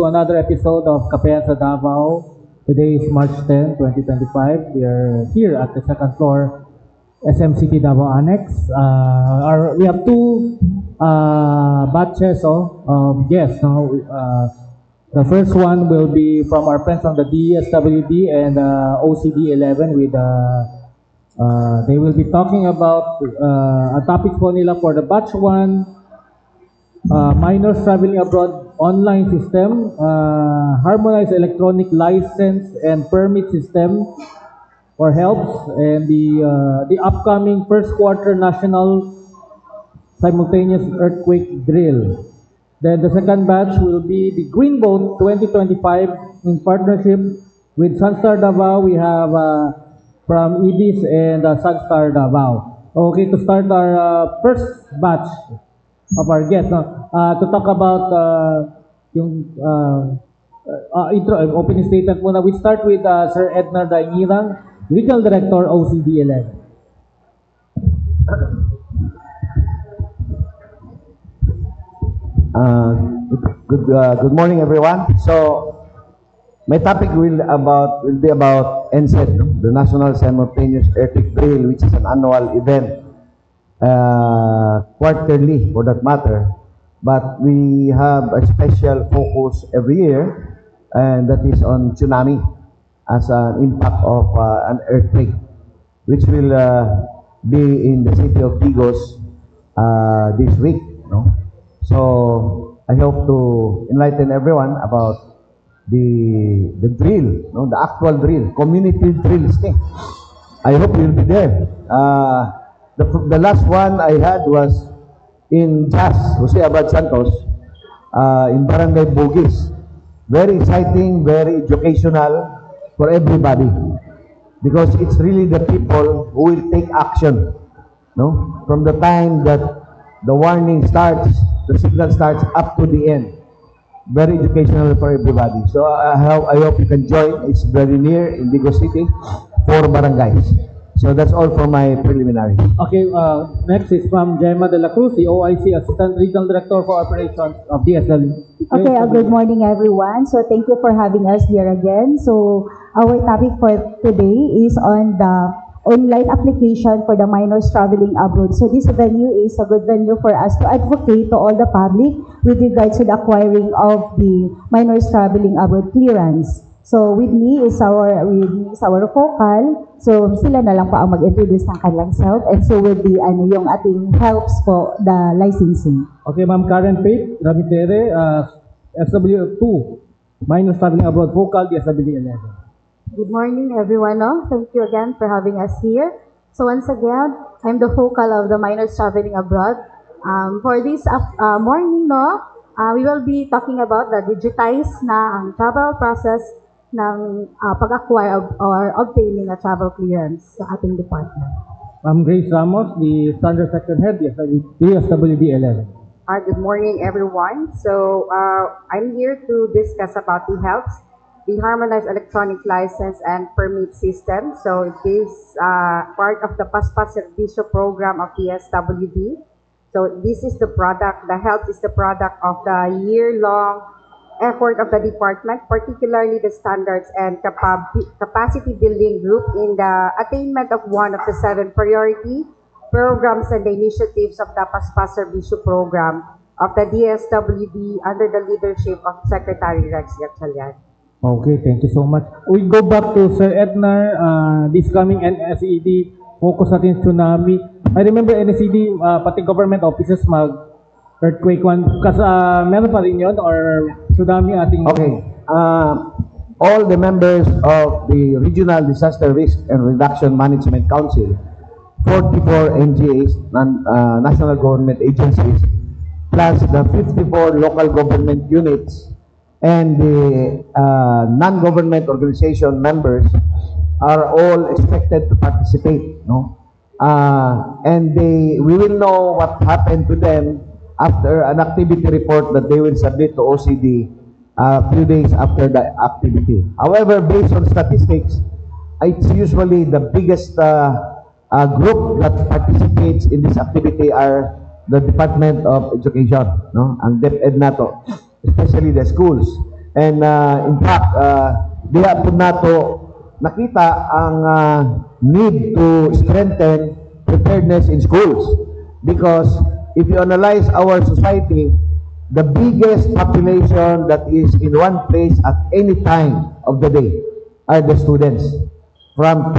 To another episode of Kapehan sa Davao. Today is March 10, 2025. We are here at the second floor SMCT Davao Annex. We have two batches of guests. No? The first one will be from our friends from the DSWD and OCD 11 with they will be talking about a topic po nila for the batch 1, minors traveling abroad online system, harmonized electronic license and permit system for helps, and the upcoming first quarter national simultaneous earthquake drill. Then the second batch will be the Green Boat 2025 in partnership with Sunstar Davao. We have from EBIS and Sunstar Davao. Okay, to start our first batch of our guests, to talk about yung intro, opening statement muna. We start with Sir Ednar Daingirang, Regional Director, OCD 11. Good morning, everyone. So, my topic will be about NSED, the National Simultaneous Earthquake Drill, which is an annual event, quarterly for that matter. But we have a special focus every year, and that is on tsunami as an impact of an earthquake, which will be in the city of Digos this week. No? So I hope to enlighten everyone about the drill, no? The actual drill, community drills. I hope you'll be there. The last one I had was in JAS, Jose Abad Santos, in Barangay Bugis. Very exciting, very educational for everybody, because it's really the people who will take action, no? From the time that the warning starts, the signal starts, up to the end. Very educational for everybody. So I hope you can join. It's very near in Digos City, 4 barangays. So that's all for my preliminary. Okay, next is from Gemma De La Cruz, the OIC Assistant Regional Director for Operations of DSW. Okay, good morning everyone. So thank you for having us here again. So our topic for today is on the online application for the minors traveling abroad. So this venue is a good venue for us to advocate to all the public with regards to the acquiring of the minors traveling abroad clearance. So with me is our vocal. So sila na lang po ang mag-introduce ng kanilang self, and so will be yung ating helps po the licensing. Okay, Ma'am Karen Faith Rabitere, SW2, minors traveling abroad vocal, DSWD 11. Good morning, everyone. Thank you again for having us here. So once again, I'm the vocal of the minors traveling abroad. For this morning, we will be talking about the digitized na ang travel process ng pag-acquire or obtaining a travel clearance sa ating department. Ma'am Grace Ramos, the Standard Section Head, DSWD 11. Good morning, everyone. So I'm here to discuss about the HELPS, the Harmonized Electronic License and Permit System. So it is part of the Paspas Servicio program of DSWD. So this is the product, the HELPS is the product of the year-long effort of the department, particularly the standards and capacity building group in the attainment of one of the 7 priority programs and the initiatives of the Paspas Servicio program of the DSWD under the leadership of Secretary Rex Gatchalian. Okay, thank you so much. We go back to Sir Ednar, this coming NSED, focus natin tsunami. I remember NSED, pati government offices earthquake one, kasi meron pa rin yun, or tsunami ating... Okay, all the members of the Regional Disaster Risk and Reduction Management Council, 44 NGAs, national government agencies, plus the 54 local government units, and the non-government organization members are all expected to participate, no? And we will know what happened to them after an activity report that they will submit to OCD a few days after the activity. However, based on statistics, it's usually the biggest group that participates in this activity are the Department of Education, no? Ang DepEd na to, especially the schools. And in fact, diha po nato nakita ang need to strengthen preparedness in schools. Because if you analyze our society, the biggest population that is in one place at any time of the day are the students from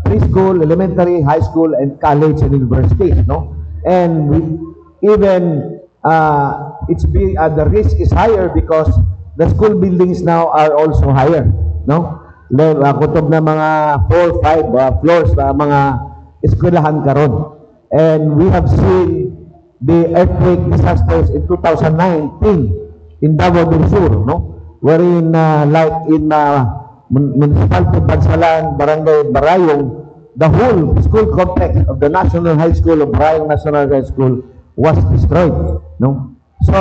preschool, elementary, high school, and college and universities, no? And even the risk is higher because the school buildings now are also higher, no? Kutob na mga 4, 5 floors na mga eskwelahan karon. And we have seen the earthquake disasters in 2019 in Davao del Sur, no? Wherein like in Municipality Bansalan, Barangay Barayong, the whole school complex of the National High School of Barayong National High School was destroyed, no? So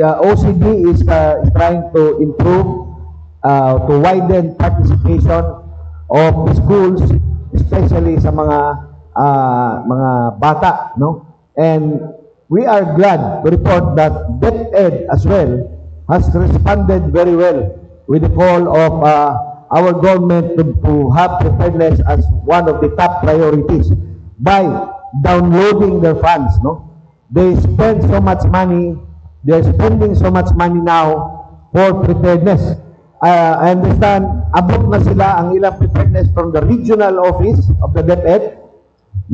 the OCD is trying to improve, to widen participation of the schools, especially sa mga bata, no? And we are glad to report that DepEd as well has responded very well with the call of our government to have preparedness as one of the top priorities by downloading their funds, no? They spend so much money, they're spending so much money now for preparedness. I understand, abot na sila ang ilang preparedness from the regional office of the DepEd,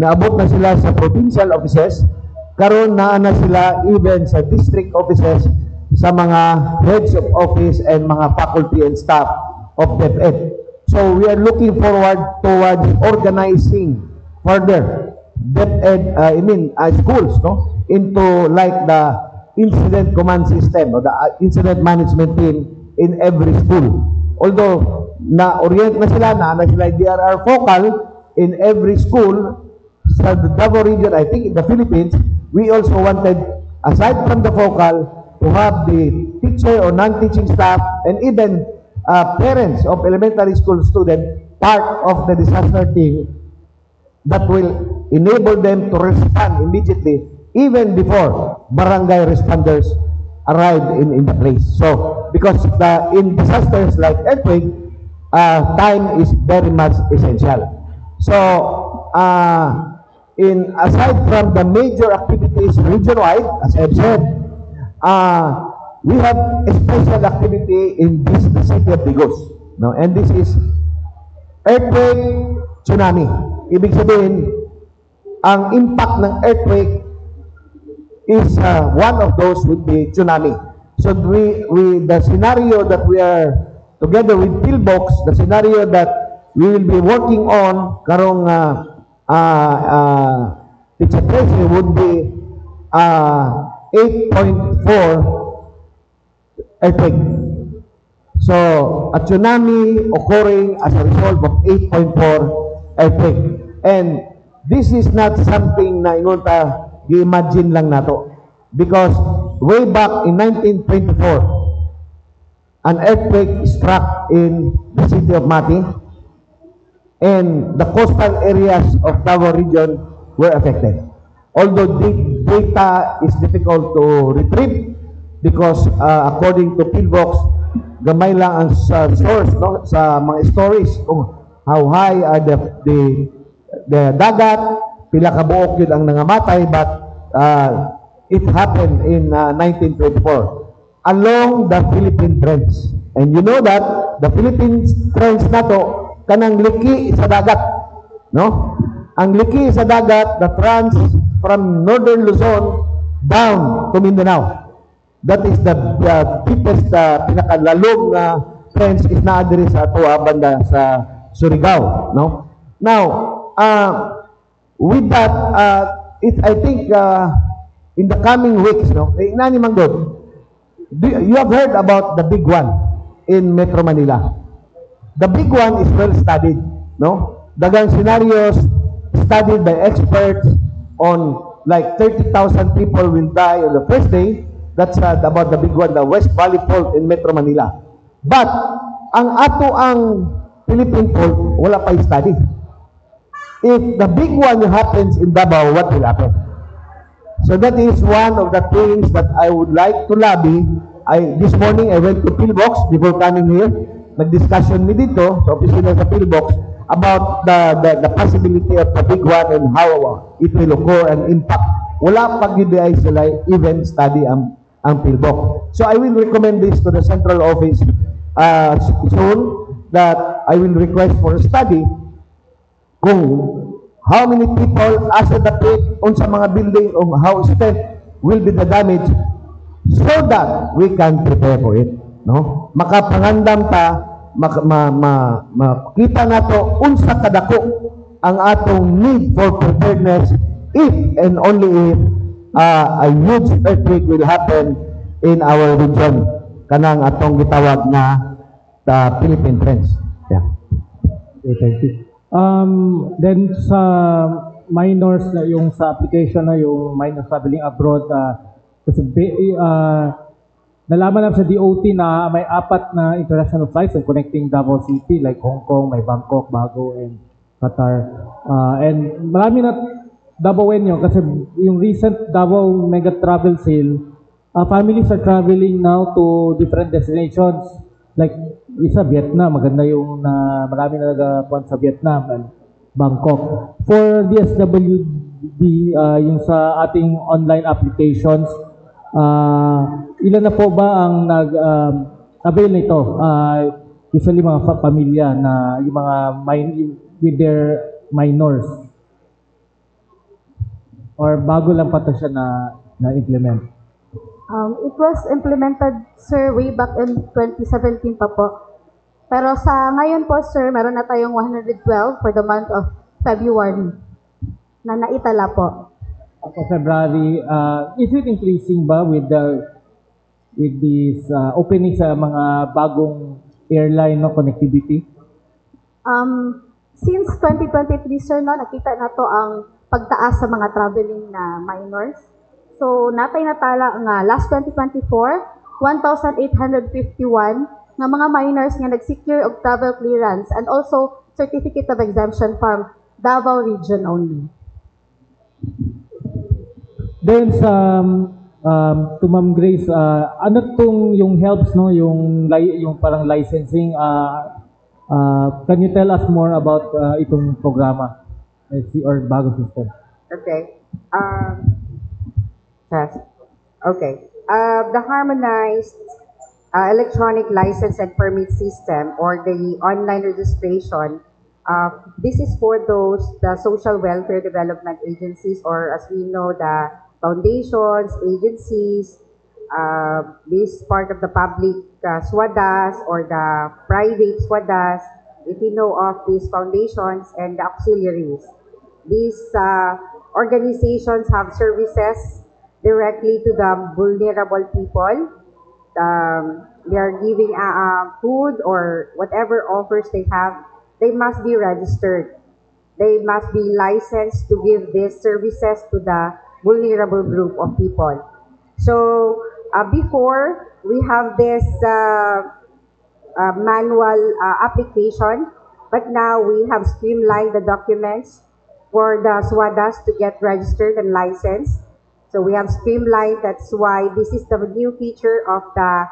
naabot na sila sa provincial offices, karon na sila even sa district offices, sa mga heads of office and mga faculty and staff of DepEd. So we are looking forward towards organizing further DepEd, schools, no, into like the incident command system or the incident management team in every school. Although na-orient na sila, DRR focal in every school sa Davao region, I think in the Philippines, we also wanted, aside from the focal, to have the teacher or non-teaching staff and even parents of elementary school students part of the disaster team that will enable them to respond immediately even before barangay responders arrive in the place. So, because in disasters like earthquake, time is very much essential. So, aside from the major activities region-wide, as I've said, we have a special activity in the city of Digos, no? And this is earthquake, tsunami. Ibig sabihin, ang impact ng earthquake is one of those would be tsunami. So the scenario that we are together with Pillbox, the scenario that we will be working on karong Teacher Tracy would be 8.4 earthquake. So a tsunami occurring as a result of 8.4 earthquake. And this is not something na ingon ta i-imagine lang nato. Because way back in 1924, an earthquake struck in the city of Mati, and the coastal areas of Davao region were affected. Although the data is difficult to retrieve because according to Pillbox, gamay lang ang source, no, sa mga stories kung how high are the dagat, pila ka buok yun ang nangamatay, but it happened in 1924 along the Philippine Trench. And you know that the Philippine Trench na to kanang liki sa dagat, no? Ang liki sa dagat, the trans from northern Luzon down to Mindanao. That is the deepest, pinakalalong trench is na-address sa Tua banda sa Surigao, no? Now, with that, I think in the coming weeks, no, inani manggod, you have heard about the big one in Metro Manila. The big one is well studied, no? Dagang scenarios studied by experts on like 30,000 people will die on the first day. That's about the big one, the West Valley Fault in Metro Manila. But ang Philippine Fault, wala pa study. If the big one happens in Davao, what will happen? So that is one of the things that I would like to lobby this morning I went to Pillbox before coming here. Nag-discussion mi dito sa opisina sa Pillbox about the possibility of the big one and how it will occur and impact. Wala pag ay sila even study ang Pillbox. So I will recommend this to the central office soon, that I will request for a study kung how many people asa dapit unsa mga building o how extent will be the damage, so that we can prepare for it, no? Makapangandam ta, makita nato unsa kadako ang atong need for preparedness if and only if a huge earthquake will happen in our region, kanang atong gitawag na the Philippine Trench. Yeah. Okay, thank you. Then sa minors na yung sa application na yung minors traveling abroad, kasi nalaman namin sa DOT na may 4 na international flights and connecting Davao City like Hong Kong, may Bangkok, Bago, and Qatar. And marami na Davaoan yun kasi yung recent Davao Mega Travel Sale, families are traveling now to different destinations. Like isa Vietnam, maganda yung marami na nagapuan sa Vietnam and Bangkok. For DSWD, yung sa ating online applications, ilan na po ba ang nag-avail nito? Usually mga pamilya na yung mga with their minors. Or bago lang pa ito siya na-implement? It was implemented, sir, way back in 2017 pa po. Pero sa ngayon po, sir, meron na tayong 112 for the month of February na naitala po. For February, is it increasing ba with this opening sa mga bagong airline no connectivity? Since 2023, sir, no, nakita na to ang pagtaas sa mga traveling na minors. So, natay natala nga last 2024, 1,851 nga mga minors nga nag-secure of travel clearance and also certificate of exemption from Davao region only. Then sa to Ma'am Grace, ano tong yung helps no, yung parang licensing, can you tell us more about itong programa or bago system? Okay. Okay. The harmonized electronic license and permit system, or the online registration, this is for the social welfare development agencies, or as we know, the foundations, agencies, this part of the public SWADAs or the private SWADAs, if you know of these foundations and the auxiliaries. These organizations have services directly to the vulnerable people. They are giving food or whatever offers they have. They must be registered. They must be licensed to give these services to the vulnerable group of people. So before, we have this manual application, but now we have streamlined the documents for the SWADAs to get registered and licensed. So we have streamlined. That's why this is the new feature of the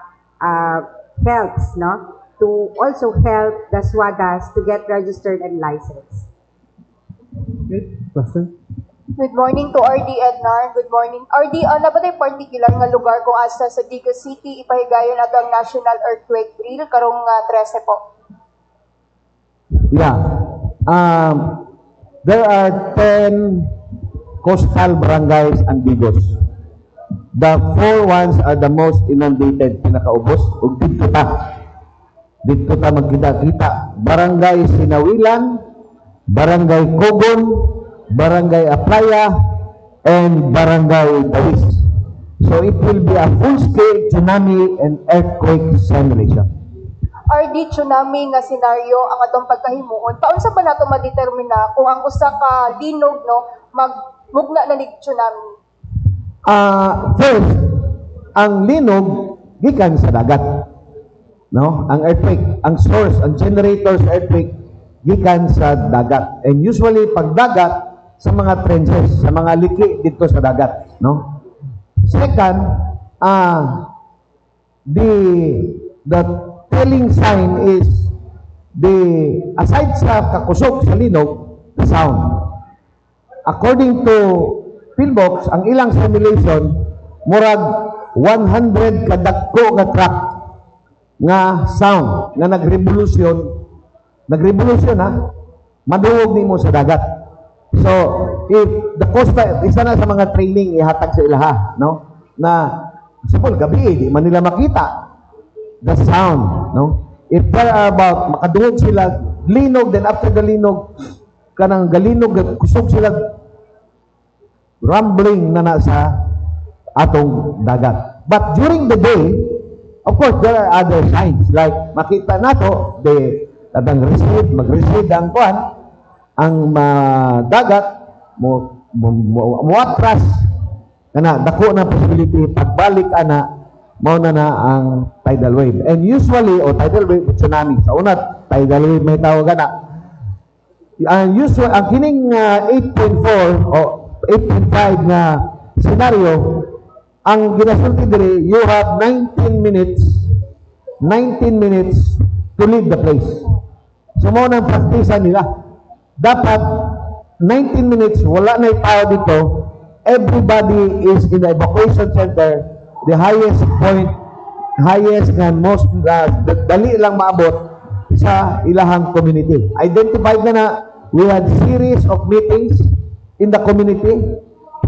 helps, no? To also help the SWADAs to get registered and licensed. Okay, question? Good morning to RD Ednar. Good morning. RD, na ba tayo particular nga lugar kung asa sa Digo City, ipahigayon nato ang National Earthquake Drill karong 13 po? Yeah. There are 10 coastal barangays and bigos. The 4 ones are the most inundated, pinakaubos, ug dito ta magkita-kita. Barangay Sinawilan, Barangay Cogon, Barangay Aplaya, and Barangay Dawis. So it will be a full-scale tsunami and earthquake simulation. RD, tsunami nga senaryo ang atong pagkahimuon. Paunsa ba nato madetermina kung ang usa ka linog no magmugna na nig tsunami? First, ang linog gikan sa dagat. No? Ang earthquake, ang source, ang generator sa earthquake gikan sa dagat. And usually pag dagat sa mga trenches, sa mga liki dito sa dagat, no? Second, the telling sign is aside sa kakusog sa linog, the sound. According to Philbox, ang ilang simulation, murag 100 kadagko nga track nga sound nga nagrevolusyon ha, madungog nimo sa dagat. So, if the coastal, isa na sa mga training ihatag sa ilaha, no? Na, sapol, gabi, di man nila makita the sound, no? If there are about, makadungog sila, linog, then after the linog, kanang galinog, kusog sila, rumbling na sa atong dagat. But during the day, of course, there are other signs, like makita nato, mag-receive ang kuan, ang dagat mo atras kana dako na possibility pagbalik ana mao na ang tidal wave. And usually tidal wave tsunami sa una tidal wave may tawag ana. Ang usual ang kining 8.4 o 8.5 na scenario ang ginasulti diri, you have 19 minutes to leave the place. So mao nang praktisan nila. Dapat 19 minutes, wala na yung tao dito. Everybody is in the evacuation center. The highest point, and most, dali lang maabot sa ilahang community. Identified na we had series of meetings in the community,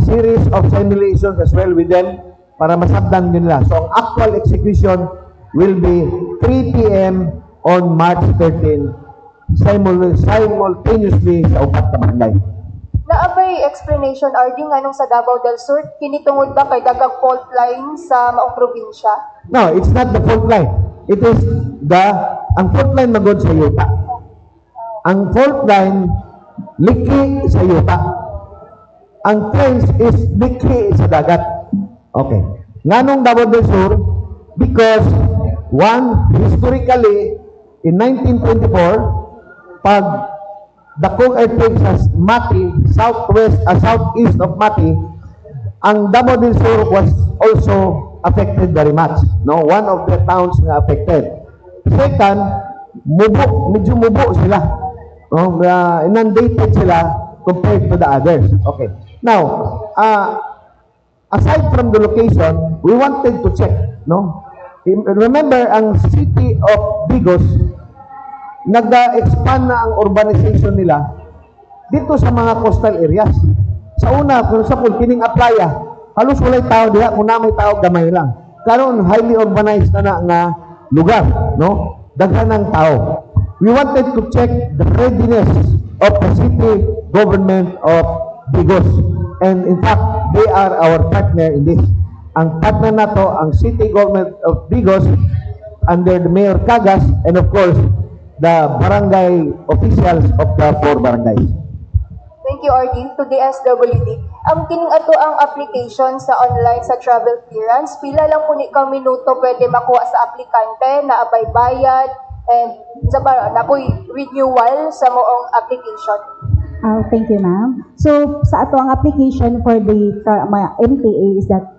series of simulations as well with them para masabdan nila. So, ang actual execution will be 3 p.m. on March 13, simultaneously sa upat ka barangay. Naabay explanation, RD, nganong sa Davao del Sur, kinitungod ba kay dagang fault line sa maong probinsya? No, it's not the fault line. It is ang fault line magod sa yuta. Ang fault line, liki sa yuta. Ang trench is liki sa dagat. Okay. Nganong Davao del Sur? Because, one, historically, in 1924, pag dakong earthquake sa Mati, southeast of Mati, ang Davao del Sur was also affected very much. No, one of the towns nga affected. Second, medyo mubo sila. No, inundated sila compared to the others. Okay. Now, aside from the location, we wanted to check. No, remember ang city of Bigos, nag-expand na ang urbanization nila dito sa mga coastal areas. Sa una, kung sa kining Aplaya, halos walay tao diha, kung na may tao, gamay lang. Karon highly urbanized na nga lugar, no? Daghan ng tao. We wanted to check the readiness of the city government of Bigos. And in fact, they are our partner in this. Ang partner na to, ang city government of Bigos, under the Mayor Cagas, and of course, the barangay officials of the 4 barangays. Thank you, RD. To DSWD. Ang kining ato ang application sa online sa travel clearance, pila lang po ni ka minuto pwede makuha sa aplikante na abay bayad and na po'y renewal sa moong application. Thank you, ma'am. So, sa ato ang application for the MTA is that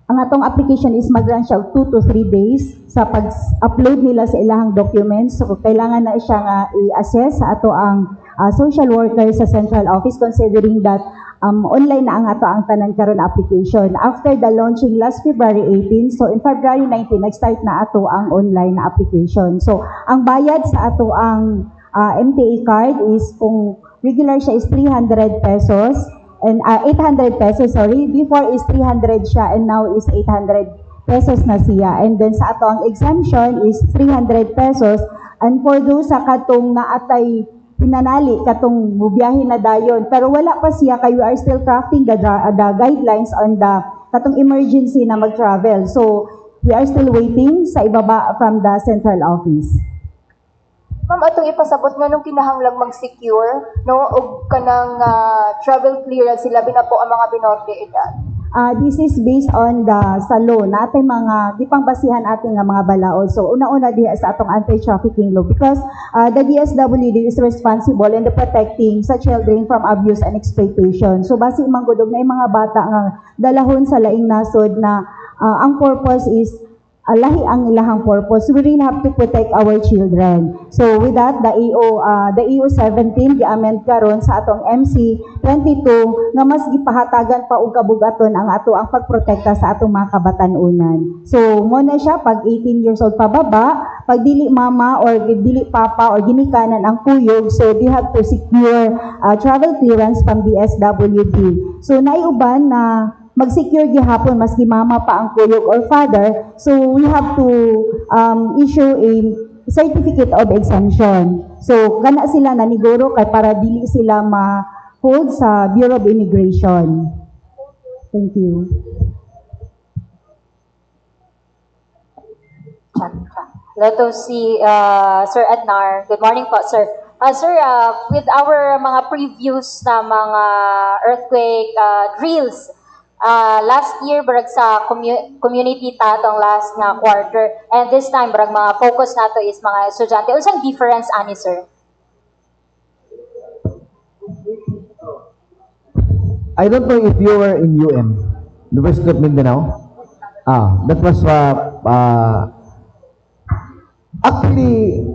ang atong application is mag-run siya 2 to 3 days sa pag-upload nila sa ilahang documents. So, kailangan na siya nga i-assess sa ato ang social worker sa central office considering that online na ang ato ang tanan karon application. After the launching last February 18, so in February 19, nag-start na ato ang online na application. So, ang bayad sa ato ang MTA card is kung regular siya is 300 pesos. And 800 pesos, sorry. Before is 300 siya and now is 800 pesos na siya. And then sa ato ang exemption is 300 pesos. And for those sa katong naatay pinanali, katong bubiyahin na dayon. Pero wala pa siya kay we are still crafting the guidelines on the katong emergency na mag-travel. So we are still waiting sa ibaba from the central office. Ma'am, atong ipasabot nga nung kinahanglang mag-secure, no, og kanang travel clearance sila binapo ang mga binorte edad. This is based on the sa law natin mga gipangbasihan ating nga mga balaod. So una-una diha sa atong anti-trafficking law because the DSWD is responsible in the protecting sa children from abuse and exploitation. So basi manggudog na yung mga bata nga dalahon sa laing nasod na ang purpose is lahi ang ilahang purpose. We really have to protect our children. So with that, the EO 17 gi-amend karon sa atong MC 22 nga mas gipahatagan pa og kabugaton ang ato ang pagprotekta sa atong mga kabatan-unan. So mo na siya pag 18 years old pababa, pag dili mama or dili papa or ginikanan ang kuyog, so they have to secure travel clearance from DSWD. So naiuban na mag-secure gihapon maski mama pa ang kuyog or father, so we have to issue a certificate of exemption. So kana sila naniguro kay para dili sila ma-hold sa Bureau of Immigration. Thank you. Let us see, Sir Ednar. Good morning po, sir. Sir, with our mga previous na mga earthquake drills, last year, barag sa community tatong last nga quarter, and this time, barag mga focus nato is mga estudyante. Unsang difference, ani, sir? I don't know if you were in UM, University of Mindanao. That was actually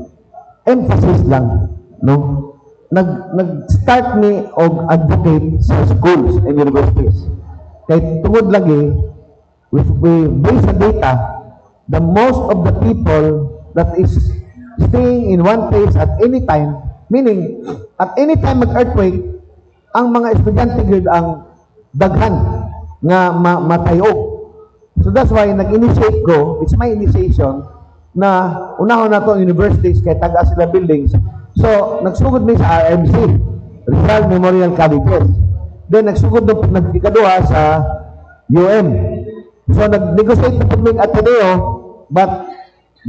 emphasis lang, no? Nag-start ni og advocate sa schools and universities. Kay tungod lagi, we base sa data, the most of the people that is staying in one place at any time, meaning at any time mag-earthquake, ang mga estudyante gid ang daghan nga matayog. So that's why nag-initiate ko, it's my initiation, na unahon nato ang universities kay taga sila buildings. So nagsugod mi sa RMC, Rizal Memorial Colleges. Then nagsugod nagikaduha sa UM. So nag-negotiate na pagming Ateneo, but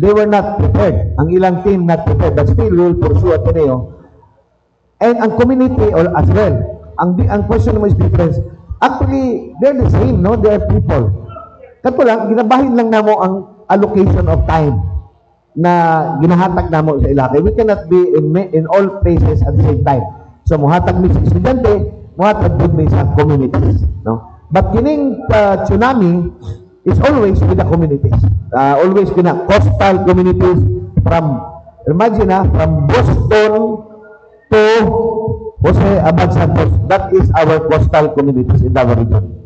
they were not prepared. Ang ilang team not prepared, but still will pursue Ateneo. And ang community or as well, ang question mo is different. Actually, they're the same, no? They're people. Kato lang, ginabahin lang namo ang allocation of time na ginahatag namo sa ilaki. We cannot be in all places at the same time. So, muhatag mi sa estudyante, muhatag din mi sa communities, no? But kining tsunami is always with the communities. Always kina coastal communities from, imagine from Boston to Jose Abad Santos. That is our coastal communities in our region.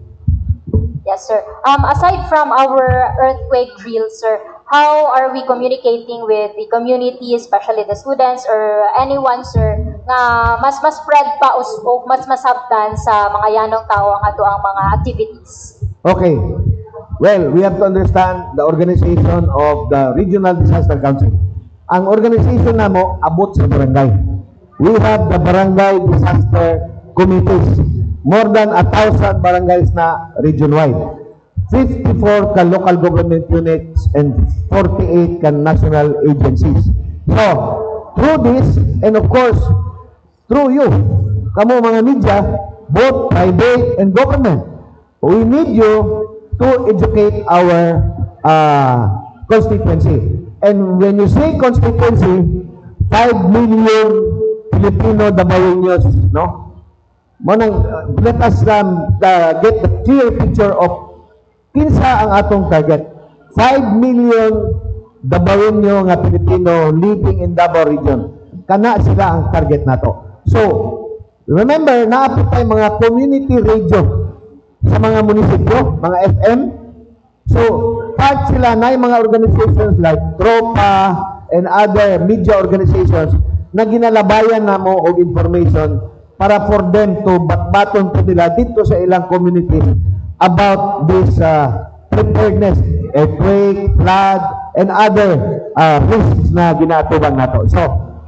Yes, sir. Aside from our earthquake drill, sir, how are we communicating with the community, especially the students or anyone, sir, nga mas spread pa o mas masabtan sa mga yanong tao ang ato ang mga activities? Okay. Well, we have to understand the organization of the Regional Disaster Council. Ang organization namo abot sa barangay. We have the barangay disaster committees. More than 1,000 barangays na region-wide. 54 ka local government units and 48 ka national agencies. So, through this, and of course, through you, kamo mga media, both private and government, we need you to educate our constituency. And when you say constituency, 5 million Filipino Dabaweños, no? Let us get the clear picture of kinsa ang atong target. 5 million Dabaweño nga Pilipino living in Davao region. Kana sila ang target nato. So, remember, naapit tayo mga community radio sa mga munisipyo, mga FM. So, part sila na yung mga organizations like Tropa and other media organizations na ginalabayan na mo og information para for them to batbaton po nila dito sa ilang community about this preparedness, earthquake, flood, and other risks na ginatubang nato. So,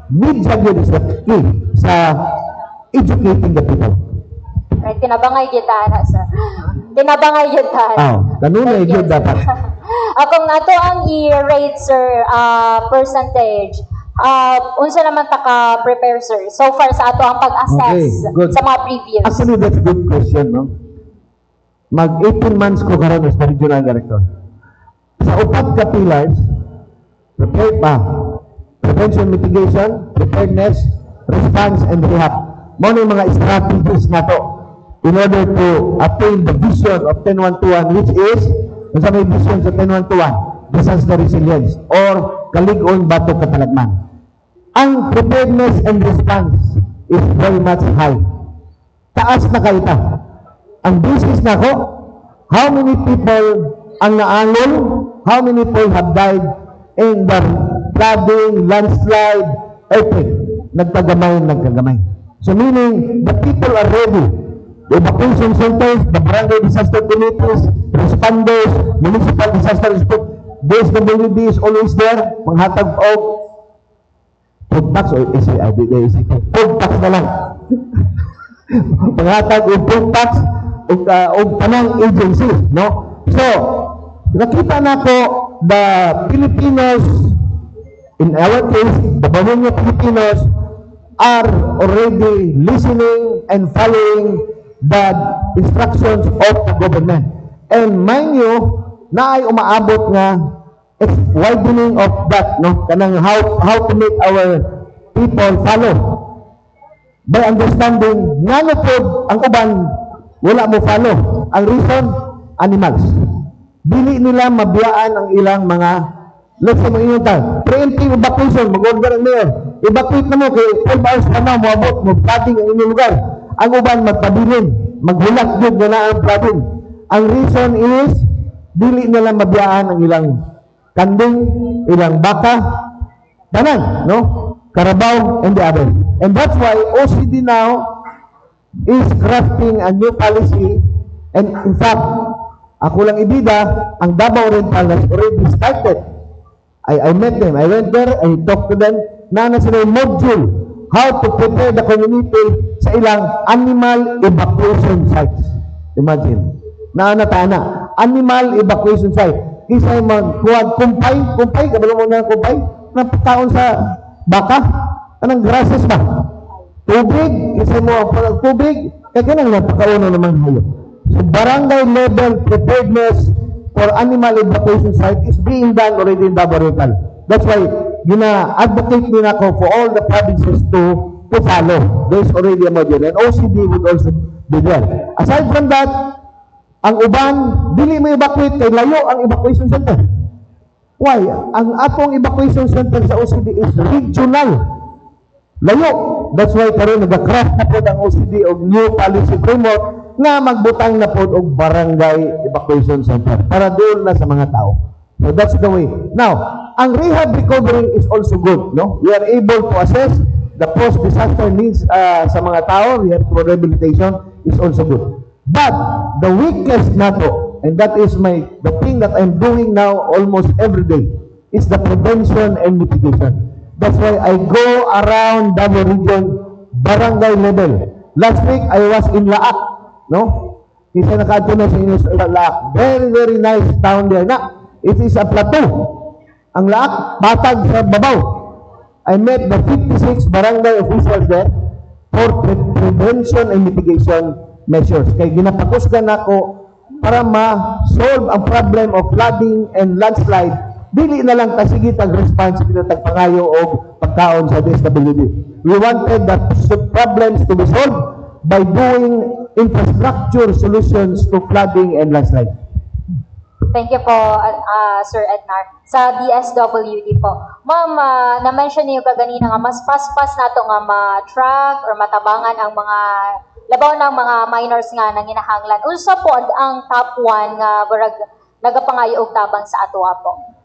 media yun is the key sa educating the people. Right, tinabangay yun na, sir. Tinabangay yun na. Kanunay yun dapat. Akong nato ang i-rate, sir, percentage, unsa naman ta ka prepare, sir, so far sa ato ang pag-assess sa mga previous? Actually, that's a good question, no? Mag 18 months ko karon as regional director. Sa upat ka pillars, prepare pa. Prevention, mitigation, preparedness, response, and rehab. Mao yung mga strategies na to in order to attain the vision of 10121, which is, sa may vision sa 10121, disaster resilience or Kalig-on Bato Katalagman. Ang preparedness and response is very much high. Taas na kaita. Ang basis na ko, how many people ang naangon, how many people have died in the flooding, landslide, earthquake. Nagkagamay. So meaning, the people are ready. The evacuation centers, the barangay disaster committees, responders, municipal disaster response, DSWD is always there, manghatag og food tax or food tax na lang. Manghatag og food tax og tanang agencies, no? So, nakita na ko the Filipinos, in our case, the Banunya Filipinos are already listening and following the instructions of the government. And mind you, na ay umaabot nga widening of that, no? Kanang how to make our people follow. By understanding, nga na po, ang uban, wala mo follow. Ang reason, animals. Dili nila mabiyaan ang ilang mga, let's say, mga inyong preemptive evacuation, mag-order ang mayor. Evacuate na mo, kay 12 hours pa na, moabot, mag-flooding ang inyong lugar. Ang uban, magpabilin, maghulat yun na ang flooding. Ang reason is, dili nila mabiyaan ang ilang kanding, ilang baka, tanan, no? Carabao, and the others. And that's why OCD now is crafting a new policy. And in fact, ako lang ibida, ang Davao Oriental has already started. I met them. I went there, I talked to them. Na sila yung module, how to prepare the community sa ilang animal evacuation sites. Imagine. Naanatana. Animal evacuation site. Isa yung kumpay, kabalo mo na kumpay, napataon sa baka, anong grasses ba? Tubig, isa mo ang tubig, kaya ganang napakauno naman hayo. So barangay level preparedness for animal evacuation site is being done already in Davao Oriental. That's why gina-advocate din ako for all the provinces to follow. There's already a module and OCD would also be there. Aside from that, ang uban, dili mo evacuate kay layo ang evacuation center. Why? Ang atong evacuation center sa OCD is regional. Layo. That's why karon nag-craft na po ang OCD og new policy framework na magbutang na po og barangay evacuation center para doon na sa mga tao. So that's the way. Now, ang rehab recovery is also good, no? We are able to assess the post-disaster needs sa mga tao. We have for rehabilitation is also good. But the weakest nato, and that is the thing that I'm doing now almost every day, is the prevention and mitigation. That's why I go around Davao region, barangay level. Last week, I was in Laak, no? Isa nakaadto na sa inyo sa Laak. Very, very nice town there na. It is a plateau. Ang Laak, batag sa babaw. I met the 56 barangay officials there for prevention and mitigation measures. Kaya ginapakusgan ako para ma-solve ang problem of flooding and landslide. Dili na lang sige tag-response kita tagpangayo o pagkaon sa DSWD. We wanted the problems to be solved by doing infrastructure solutions to flooding and landslide. Thank you po, Sir Ednar. Sa DSWD po. Ma'am, na-mention niyo kaganina nga mas pas-pas nato nga ma-track or matabangan ang mga labaw ng mga minors nga nang hinahanglan. Unsa po ang top 1 nga nagapangayo og tabang sa atoa po?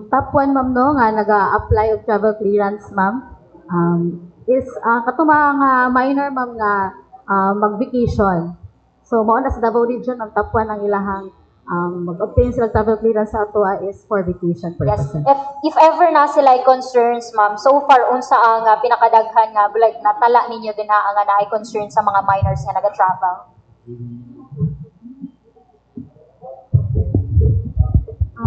Top 1, ma'am, no, nga nag-apply of travel clearance, ma'am, is katuma nga minor, ma'am, nga mag-vacation. So, mao na sa Davao region, ang top 1 ang ilahang mag-obtain sila travel clearance sa atoa is for vacation purposes. Yes. If ever na sila ay concerns, ma'am, so far, unsa ang pinakadaghan nga bulag natala ninyo din nga na ay concern sa mga minors nga nag-travel?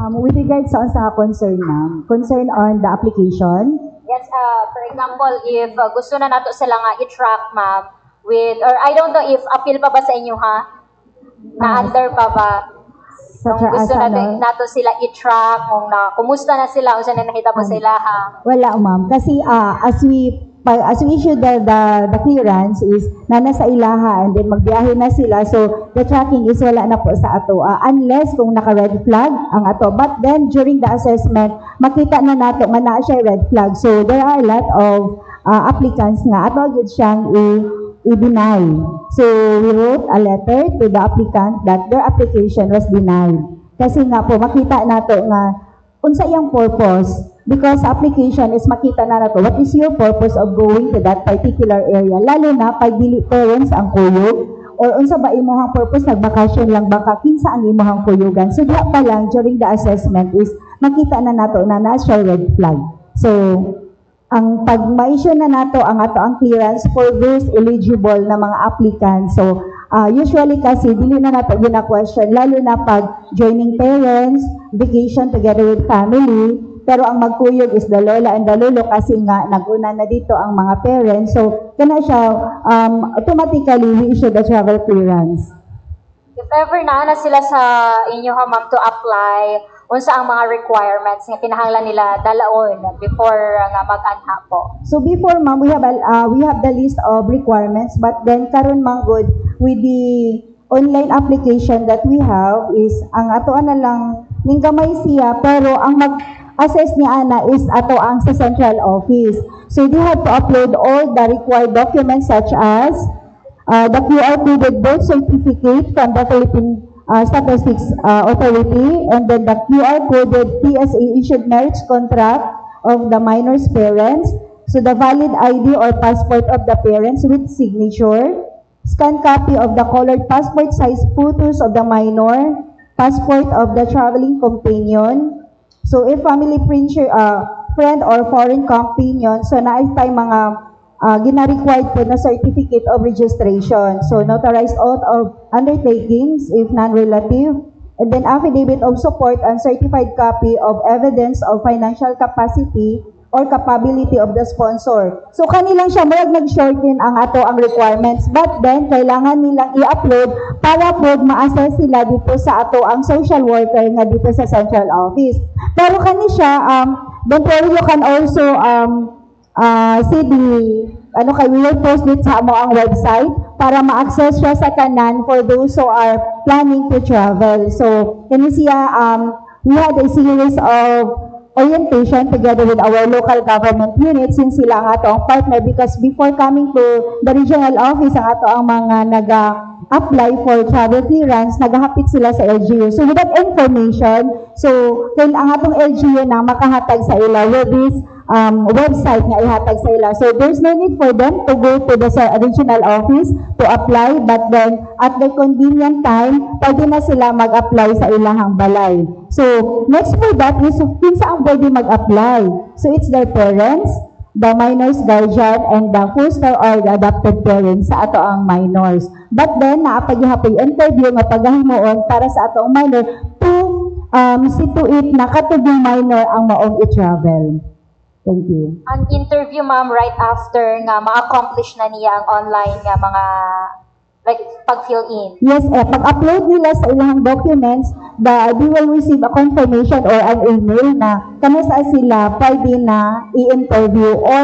With regards sa concern, ma'am, concern on the application. Yes, for example, if gusto na nato sila nga i-track, ma'am, with, or I don't know if appeal pa ba sa inyo, ha? Na-under pa ba? Kung gusto nato sila i-track, kung kumusta na sila, kung saan na nakita po sila, ha? Wala, ma'am. Kasi as we as we issue the clearance is na nasa ilaha and then magbiyahe na sila. So, the tracking is wala na po sa ato. Unless kung naka-red flag ang ato. But then, during the assessment, makita na nato nga na siya red flag. So, there are a lot of applicants nga ato agad siyang i-deny. So, we wrote a letter to the applicant that their application was denied. Kasi nga po, makita nato nga unsa iyang purpose. Because application is makita na nato what is your purpose of going to that particular area. Lalo na pag dili parents ang kuyog or unsa ba imong purpose, nagbakasyon lang baka kinsa ang imong kuyugan. So diha pa lang during the assessment is makita na nato na siya red flag. So ang pag ma-issue na nato ang ato ang clearance for those eligible na mga applicants. So usually kasi dili na nato gina-question lalo na pag joining parents, vacation together with family. Pero ang magkuyog is the lola and the lolo kasi nga naguna na dito ang mga parents. So, kana siya, automatically we issue the travel clearance. If ever na sila sa inyo ha ma'am to apply, unsa ang mga requirements nga kinahanglan nila dalaon before nga mag-anha po? So before ma'am, we have the list of requirements, but then karon man good with the online application that we have is ang ato na lang ning gamay siya pero ang assess ni Ana is ato ang sa central office. So they have to upload all the required documents such as the QR coded birth certificate from the Philippine Statistics Authority and then the QR coded PSA issued marriage contract of the minor's parents. So the valid ID or passport of the parents with signature, scan copy of the colored passport size photos of the minor, passport of the traveling companion. So, if family friend or foreign companion, so naay tay mga gina-required po na certificate of registration. So, notarized oath of undertakings if non-relative, and then affidavit of support and certified copy of evidence of financial capacity or capability of the sponsor. So, kanilang siya, marag nag-shorten ang ato ang requirements, but then, kailangan nilang i-upload para po ma-assess sila dito sa ato ang social worker nga dito sa central office. Pero kani siya, then you can also see the, we will post it sa amo ang website para ma-access siya sa tanan for those who are planning to travel. So, kani siya, we had a series of orientation together with our local government units since sila ang ato ang partner because before coming to the regional office ang ato ang mga apply for travel clearance, nagahapit sila sa LGU. So with that information, so then ang atong LGU na makahatag sa ila with this website nga ihatag sa ila. So there's no need for them to go to the regional office to apply, but then at the convenient time, pwede na sila mag-apply sa ilahang balay. So next for that is kinsa ang pwede mag-apply. So it's their parents, the minor's guardian, and the foster or the adopted parents sa ato ang minors. But then, naapagihapay interview nga paghahimuon para sa ato ang minor to situate na katubong minor ang maong i-travel. Thank you. Ang interview, ma'am, right after nga ma-accomplish na niya ang online nga mga like pag-fill in. Yes, pag-upload nila sa ilang documents, they will receive a confirmation or an email na kanasa sila pwede na i-interview or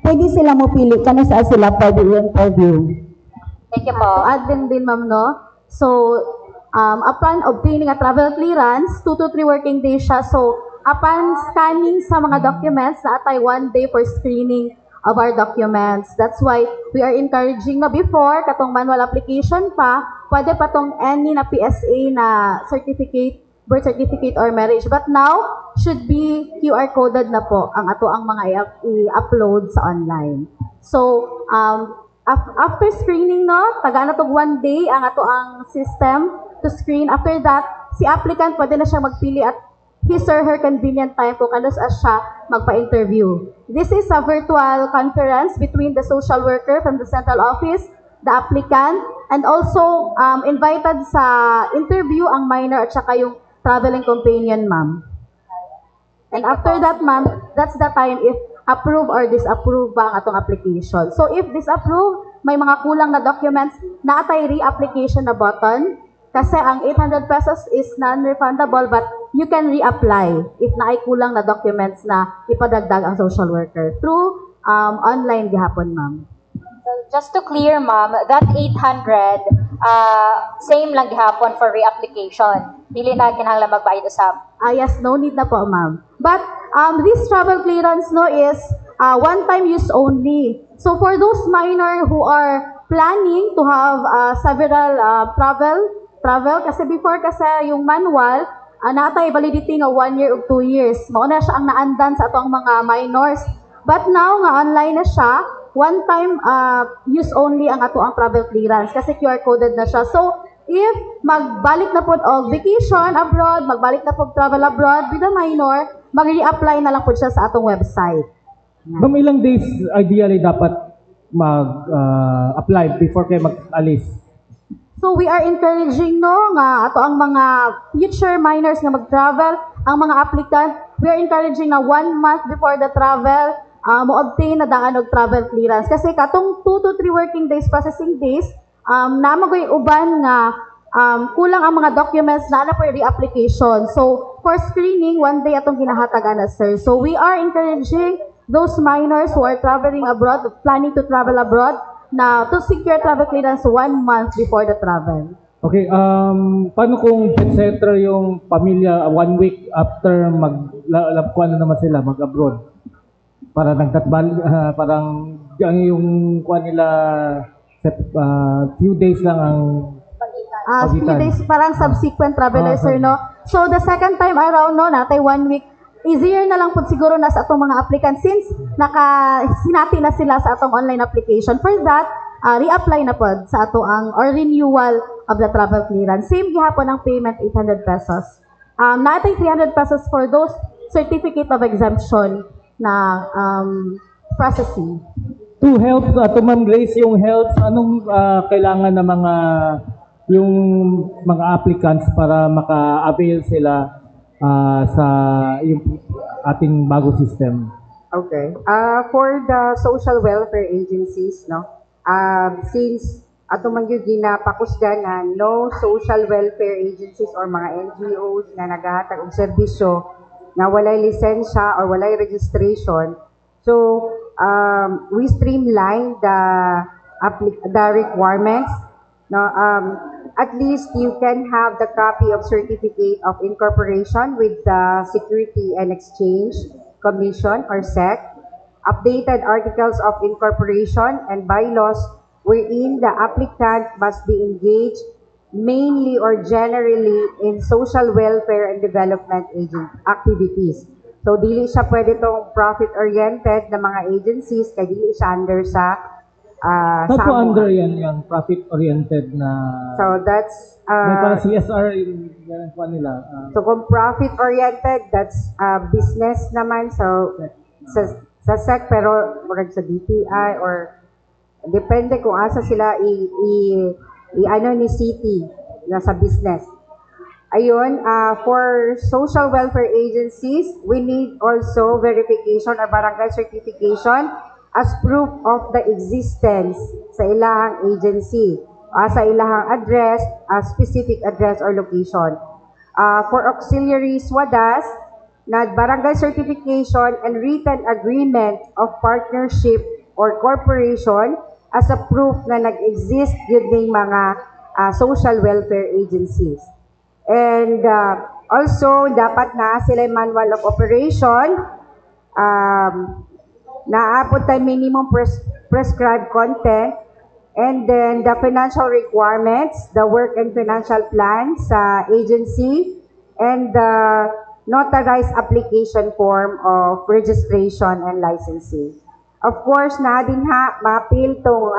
pwede sila mapili kanasa sila pwede i-interview. Thank you po. Add din ma'am, no? So, upon obtaining a travel clearance, 2 to 3 working days siya. So, upon scanning sa mga documents, naatay 1 day for screening of our documents. That's why we are encouraging na before, katong manual application pa, pwede pa tong any na PSA na certificate, birth certificate or marriage. But now, should be QR coded na po ang ato ang mga i-upload sa online. So, after screening, no, taga na tog 1 day ang ato ang system to screen. After that, si applicant pwede na siya magpili at his or her convenient time kung ano siya magpa-interview. This is a virtual conference between the social worker from the central office, the applicant, and also invited sa interview ang minor at saka yung traveling companion, ma'am. And after that, ma'am, that's the time if approve or disapprove ba ang atong application. So if disapprove, may mga kulang na documents, naatay re-application na button. Kasi ang 800 pesos is non-refundable but you can reapply if naay kulang na documents na ipadagdag ang social worker through online gihapon, ma'am. So just to clear, ma'am, that 800, same lang gihapon for reapplication. Dili na kinahanglan magbayad usab. Yes, no need na po, ma'am. But this travel clearance no is one-time use only. So for those minor who are planning to have several travel kasi before kasi yung manual natay validity nga 1 year o 2 years. Mao na siya ang naandan sa atong mga minors. But now nga online na siya, one time use only ang ato ang travel clearance kasi QR coded na siya. So if magbalik na po og vacation abroad, magbalik na po travel abroad with a minor, mag-reapply na lang po siya sa atong website. Ma'am, ilang days ideally dapat mag-apply before kayo mag-alis? So we are encouraging no nga ato ang mga future minors nga mag-travel, ang mga applicant, we are encouraging na 1 month before the travel mo-obtain na daan og travel clearance. Kasi katong 2 to 3 working days, processing days, namagoy uban nga kulang ang mga documents na po yung reapplication. So, for screening, 1 day atong ginahatagan na, sir. So, we are encouraging those minors who are traveling abroad, planning to travel abroad, na to secure travel clearance 1 month before the travel. Okay, paano kung etc. yung pamilya 1 week after kuan na naman sila mag-abroad? Para nagtatbal, parang yung kuan nila few days lang ang Few days parang subsequent traveler, sir, no? So, the second time around, no, natay 1 week, easier na lang po siguro na sa atong mga applicants since sinati na sila sa atong online application. For that, reapply na po sa ato ang or renewal of the travel clearance. Same gihapon ang payment, 800 pesos. Natay 300 pesos for those certificate of exemption na processing. To help, to Ma'am Grace, yung health, anong kailangan ng yung mga applicants para maka-avail sila sa yung ating bago system? Okay. For the social welfare agencies, no, since ato man gyud ginapakusgan na no social welfare agencies or mga NGOs na nagahatag og serbisyo na walay lisensya or walay registration. So, we streamline the requirements. No, at least you can have the copy of certificate of incorporation with the Security and Exchange Commission or SEC, updated articles of incorporation and bylaws wherein the applicant must be engaged mainly or generally in social welfare and development activities. So, dili siya pwede tong profit-oriented na mga agencies, kaya dili siya under sa Saan po under yan, yung profit-oriented na... So, that's... may parang CSR yung kuha nila. So, kung profit-oriented, that's business naman. So, sa SEC, pero murag sa DTI or depende kung asa sila ano ni city na sa business. Ayun, for social welfare agencies, we need also verification or barangay certification as proof of the existence sa ilahang agency, sa ilahang address, specific address or location. For auxiliaries, WADAS, na barangay certification and written agreement of partnership or corporation as a proof na nag-exist yun ng mga social welfare agencies. And also, dapat na sila manual of operation, naabot tayo minimum prescribed content, and then the financial requirements, the work and financial plan sa agency, and the notarized application form of registration and licensing. Of course, na din mapil tong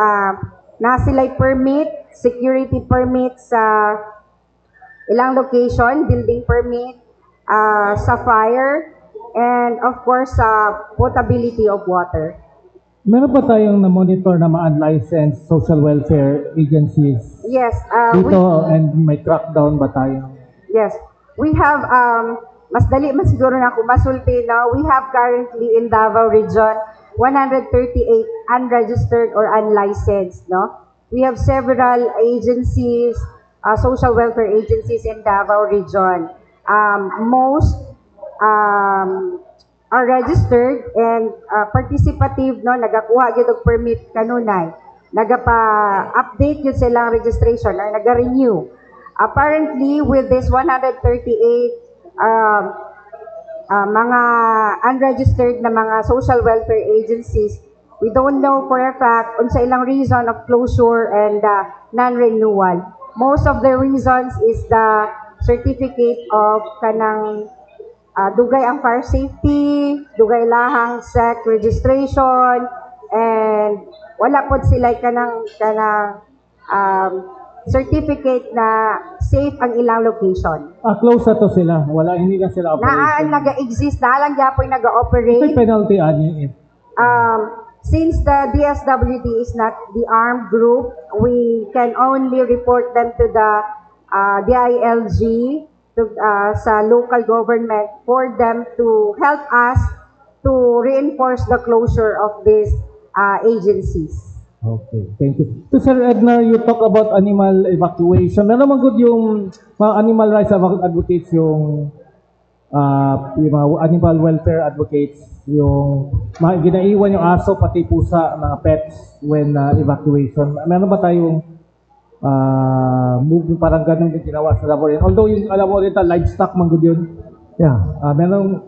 na sila'y permit, security permit sa ilang location, building permit, sa fire, and of course, potability of water. Meron pa tayong na-monitor na mga unlicensed social welfare agencies? Yes. Dito, and may crackdown ba tayo? Yes. We have, mas dali man siguro na kung masulti na, we have currently in Davao Region, 138 unregistered or unlicensed, no? We have several agencies, social welfare agencies in Davao Region. Most are registered and participative, no, nagakuha gyud og permit kanunay, nagapa-update yun silang registration or naga-renew. Apparently, with this 138 mga unregistered na mga social welfare agencies, we don't know for a fact unsa ilang reason of closure and non-renewal. Most of the reasons is the certificate of kanang dugay ang fire safety, dugay lahang SEC registration, and wala pod sila kanang certificate na safe ang ilang location. Close na to sila. Wala, hindi na sila operation. Naga-exist, na lang gyapon May naga-operate. penalty ani. Since the DSWD is not the armed group, we can only report them to the DILG, sa local government, for them to help us to reinforce the closure of these agencies. Okay, thank you. So, Sir Ednar, you talk about animal evacuation. Meron naman good yung mga animal rights advocates, yung mga animal welfare advocates, yung mga ginaiwan yung aso, pati pusa, mga pets when evacuation. Meron ba tayong movie parang ganun din ginawa sa Labor? Although yung Labor livestock man good yun. Yeah. Meron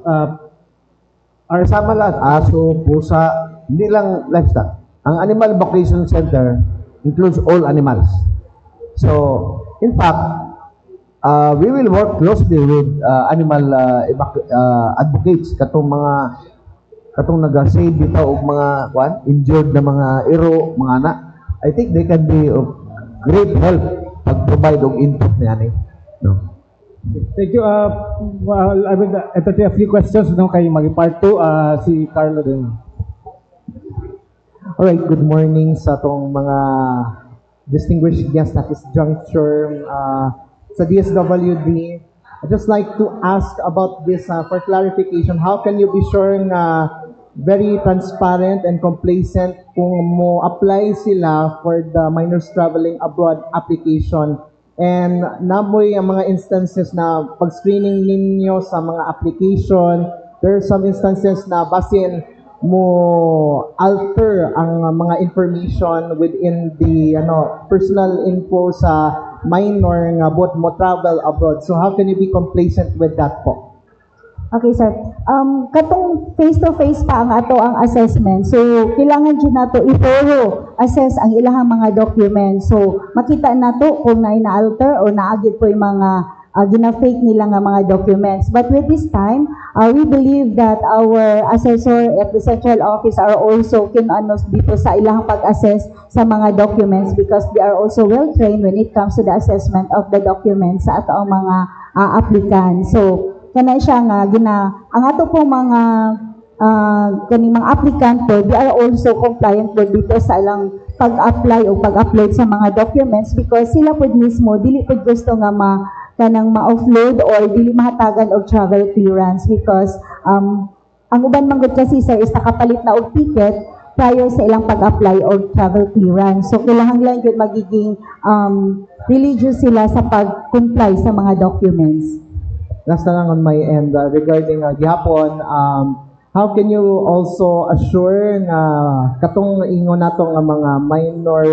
Kasama lahat, aso, pusa, hindi lang livestock. Ang Animal Evacuation Center includes all animals. So, in fact, we will work closely with animal advocates, katong nag-save dito og mga injured na mga iro, mga anak. I think they can be of great help pag-provide og input niya. No. Thank you. I will entertain a few questions kay mag-part 2, si Carlo din. Alright, good morning sa atong mga distinguished guests at this juncture sa DSWD. I'd just like to ask about this for clarification. How can you be sure na very transparent and complacent kung mo apply sila for the minors traveling abroad application? And namoy ang mga instances na pag-screening ninyo sa mga application, there are some instances na basin mo alter ang mga information within the personal info sa minor nga bot mo travel abroad. So how can you be complacent with that po? Okay, sir. Katong face-to-face pa ang ato ang assessment. So, kailangan dyan nato i-thorough assess ang ilahang mga documents. So, makita nato kung na-alter o naagit po yung mga gina-fake nila nga mga documents. But with this time, we believe that our assessor at the central office are also kinanos dito sa ilahang pag-assess sa mga documents because they are also well-trained when it comes to the assessment of the documents sa ato ang mga applicants. So, kana siya nga ang ato pong mga kaning mga applicant po, they are also compliant po dito sa ilang pag-apply o pag-upload sa mga documents because sila po mismo dili po gusto nga kanang ma-offload or dili mahatagan og travel clearance because ang uban manggod kasi sir is nakapalit na og ticket prior sa ilang pag-apply og travel clearance. So kailangan lang yun magiging religious sila sa pag-comply sa mga documents. Last na lang on my end regarding gihapon, how can you also assure na katong ingon nato nga mga minor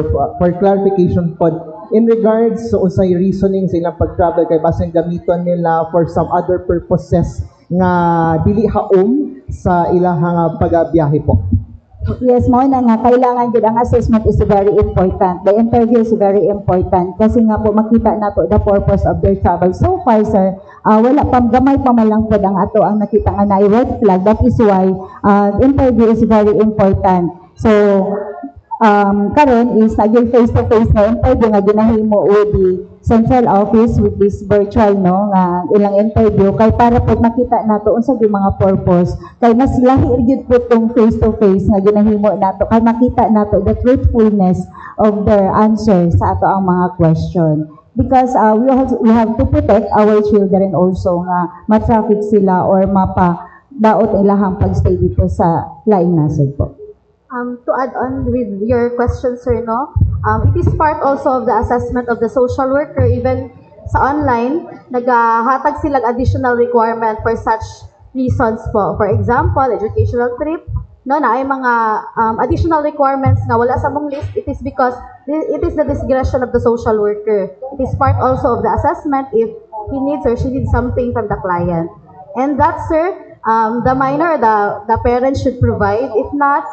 for clarification pod in regards so unsay reasoning sa ilang pag-travel kay basin gamiton nila for some other purposes nga dili haom sa ilang pagbiyahe po? Yes, mo na nga kailangan gid ang assessment is very important. The interview is very important kasi nga po makita nato the purpose of their travel. So far sir, wala pa gamay pa man lang pod ang ato ang nakita nga na red flag. That is why interview is very important. So karon is naging face-to-face na interview nga ginahimo with the central office with this virtual nga ilang interview kay para po makita nato unsa gyud mga purpose kay mas lahi gyud po tong face-to-face nga ginahimo nato kay makita nato the truthfulness of their answers sa ato ang mga question because we have to protect our children also nga ma-traffic sila or mapa-daot ilahang pagstay dito sa laing nasod po. To add on with your question, sir, it is part also of the assessment of the social worker. Even sa online, naghahatag silang additional requirement for such reasons po. For example, educational trip, no, na ay mga additional requirements na wala sa mong list. It is because it is the discretion of the social worker. It is part also of the assessment if he needs or she needs something from the client. And that, sir, the minor, the parent should provide. If not,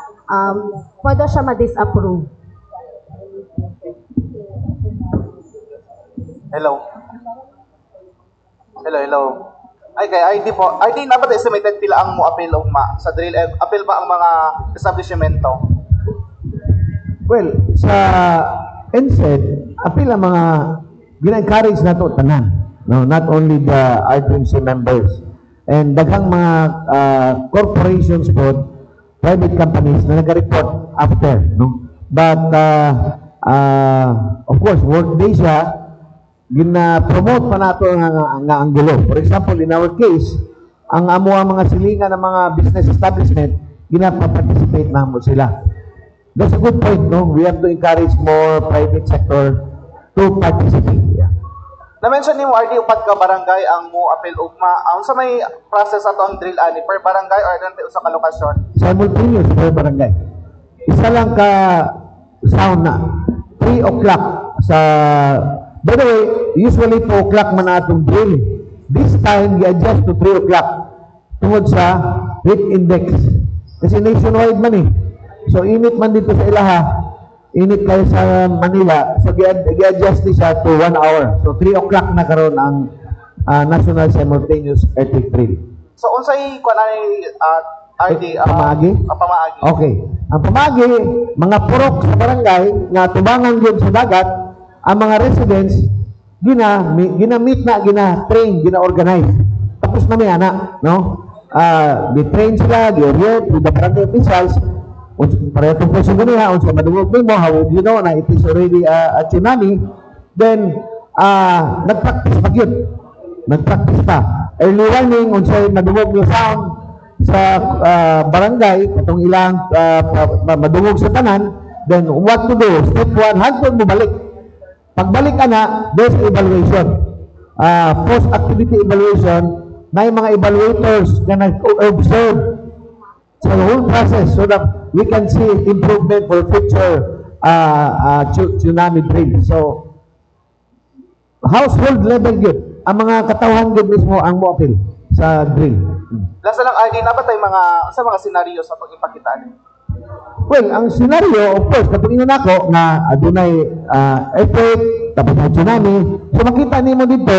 pwede siya ma-disapprove. Hello. Hello. Ay, kay ID po. ID, dapat estimated pila ang mo appeal ugma sa drill. Appeal ba ang mga establishmento? Well, sa NSED, apil ang mga gina-encourage na to tanan. No, not only the RTMC members. And daghang mga corporations po, private companies na nag-report after. No? But, of course, workday siya, gina-promote pa nato nga anggulo. For example, in our case, ang amo ang mga silingan ng mga business establishment, gina-participate na mo sila. That's a good point, no? We have to encourage more private sector to participate. Yeah. Na-mention ni mo, RD, upad ka barangay ang mo appeal ugma. Ang sa may process ato ang drill ani per barangay or dan sa kalokasyon? Simultaneous per barangay. Isa lang ka sound na. 3 o'clock sa... By the way, usually 2 o'clock man atong drill. This time, i-adjust to 3 o'clock tungod sa heat index. Kasi nationwide man eh. So, init man dito sa Ilaha, init kayo sa Manila, so i-adjust siya to 1 hour. So, 3 o'clock na karon ang National Simultaneous Earthquake Drill. So, unsay kuan ay RD? Pamaagi? Pamaagi. Okay. Ang pamaagi, mga purok sa barangay, nga tubangan yun sa dagat, ang mga residents, gina-meet na, gina-train, gina-organize. Tapos na may anak, no? Di-train sila, di-orient with the barangay officials. Pareho itong question ko niya, unsa madungog mo, how would you know na it is already a tsunami? Then, nag-practice pa yun. Nag-practice pa. Early warning, unsa madungog mo sound sa barangay, itong ilang madungog sa tanan, then what to do? Step 1, hangtod mo balik. Pagbalik ka na, there's evaluation. Post-activity evaluation, na yung mga evaluators na nag-observe sa whole process so that we can see improvement for future tsunami drill. So, household level yun. Ang mga katawhan yun mismo ang mo appeal sa drill. Lasa lang, RD, na ba tayo sa mga senaryo sa pag-ipakitaan? Well, ang scenario, of course, katulad nako nga adunay earthquake, tapos ang tsunami. So makita nimo dito,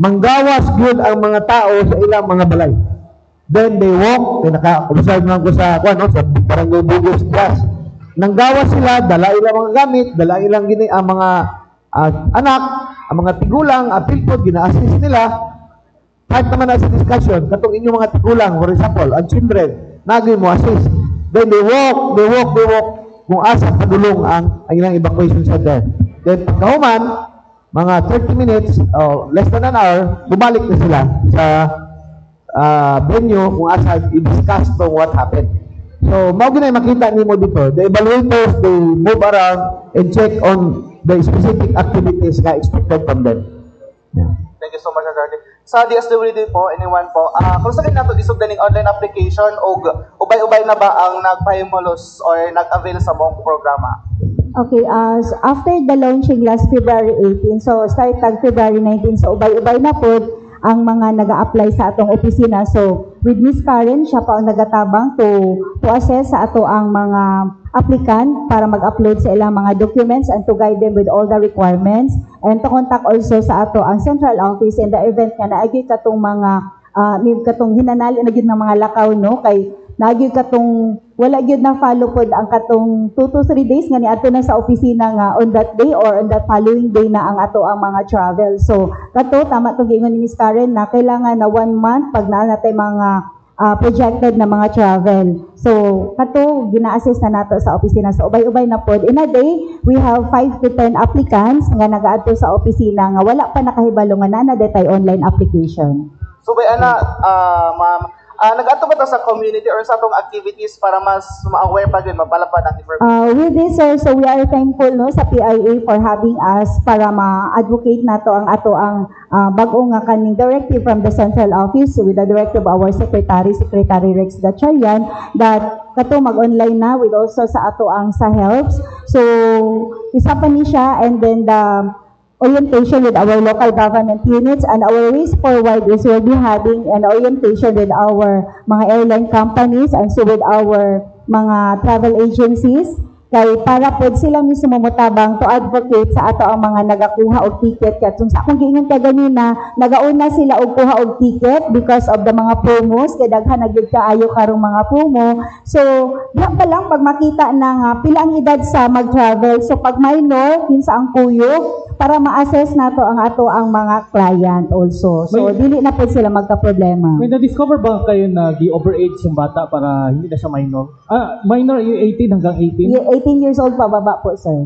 manggawas gyud ang mga tao sa ilang mga balay. Then they walk, naka-observe naman ko sa sa Barangay Bugos Class. Nanggawas sila, dala ilang mga gamit, dala ilang ang mga anak, ang mga tigulang, apilpod, gina-assist nila. Kahit naman na sa discussion, katong inyong mga tigulang, for example, ang children, nagay mo assist. Then they walk, kung asa padulong ang ilang evacuation center. Then pagkahuman, mga 30 minutes, less than an hour, bumalik na sila sa venue kung asa i-discuss to what happened. So, mao ginay makita nimo dito. The evaluators, they move around and check on the specific activities na expected from them. Yeah. Thank you so much, Attorney. Sa DSWD po, anyone po, kung saan nato isugdaning online application o ubay-ubay na ba ang nagpahimulos or nag-avail sa mong programa? Okay, after the launching last February 18, so start tag February 19, so ubay-ubay na po ang mga nag-a-apply sa atong opisina. So, with Miss Karen, siya pa ang nagatabang to assess sa ato ang mga applicant para mag-upload sa ilang mga documents and to guide them with all the requirements and to contact also sa ato ang central office in the event nga naagay katong mga katong hinanali na gyud ng mga lakaw, no, kay naagay katong wala gyud na follow pod ang katong 2 to 3 days nga niadto na sa opisina nga on that day or on that following day na ang ato ang mga travel. So kato tama to giingon ni Miss Karen na kailangan na 1 month pag naa natay mga projected na mga travel. So kato gina-assess na nato sa opisina. So ubay-ubay na pod. In a day, we have 5 to 10 applicants nga nagaadto sa opisina nga wala pa nakahibalo nga naa na detay online application. So, bay ana, ma'am, nag-ato ba ta sa community or sa atong activities para mas ma-aware pa din, mapalapad ang information? With this, sir, so we are thankful no sa PIA for having us para ma-advocate nato ang ato ang bag-o nga kaning directive from the central office with the directive of our Secretary Rex Gatchalian that kato mag-online na with also sa ato ang sa helps. So isa pa ni siya, and then the orientation with our local government units, and our ways forward is we'll be having an orientation with our mga airline companies and so with our mga travel agencies kay para pod sila mismo motabang to advocate sa ato ang mga nagakuha og ticket katong sa akong giingon kaganina nagauna sila og kuha og ticket because of the mga promos kay daghan na gyud kaayo karong mga promo. So diha pa lang pag makita na nga pila ang edad sa mag-travel, so pag minor kinsa ang kuyog para ma-assess nato ang ato ang mga client also. So dili na pod sila magka-problema. May na-discover ba kayo na gi-overage yung bata para hindi na siya minor? Minor yung 18 hanggang 18? 18 years old pababa po, sir.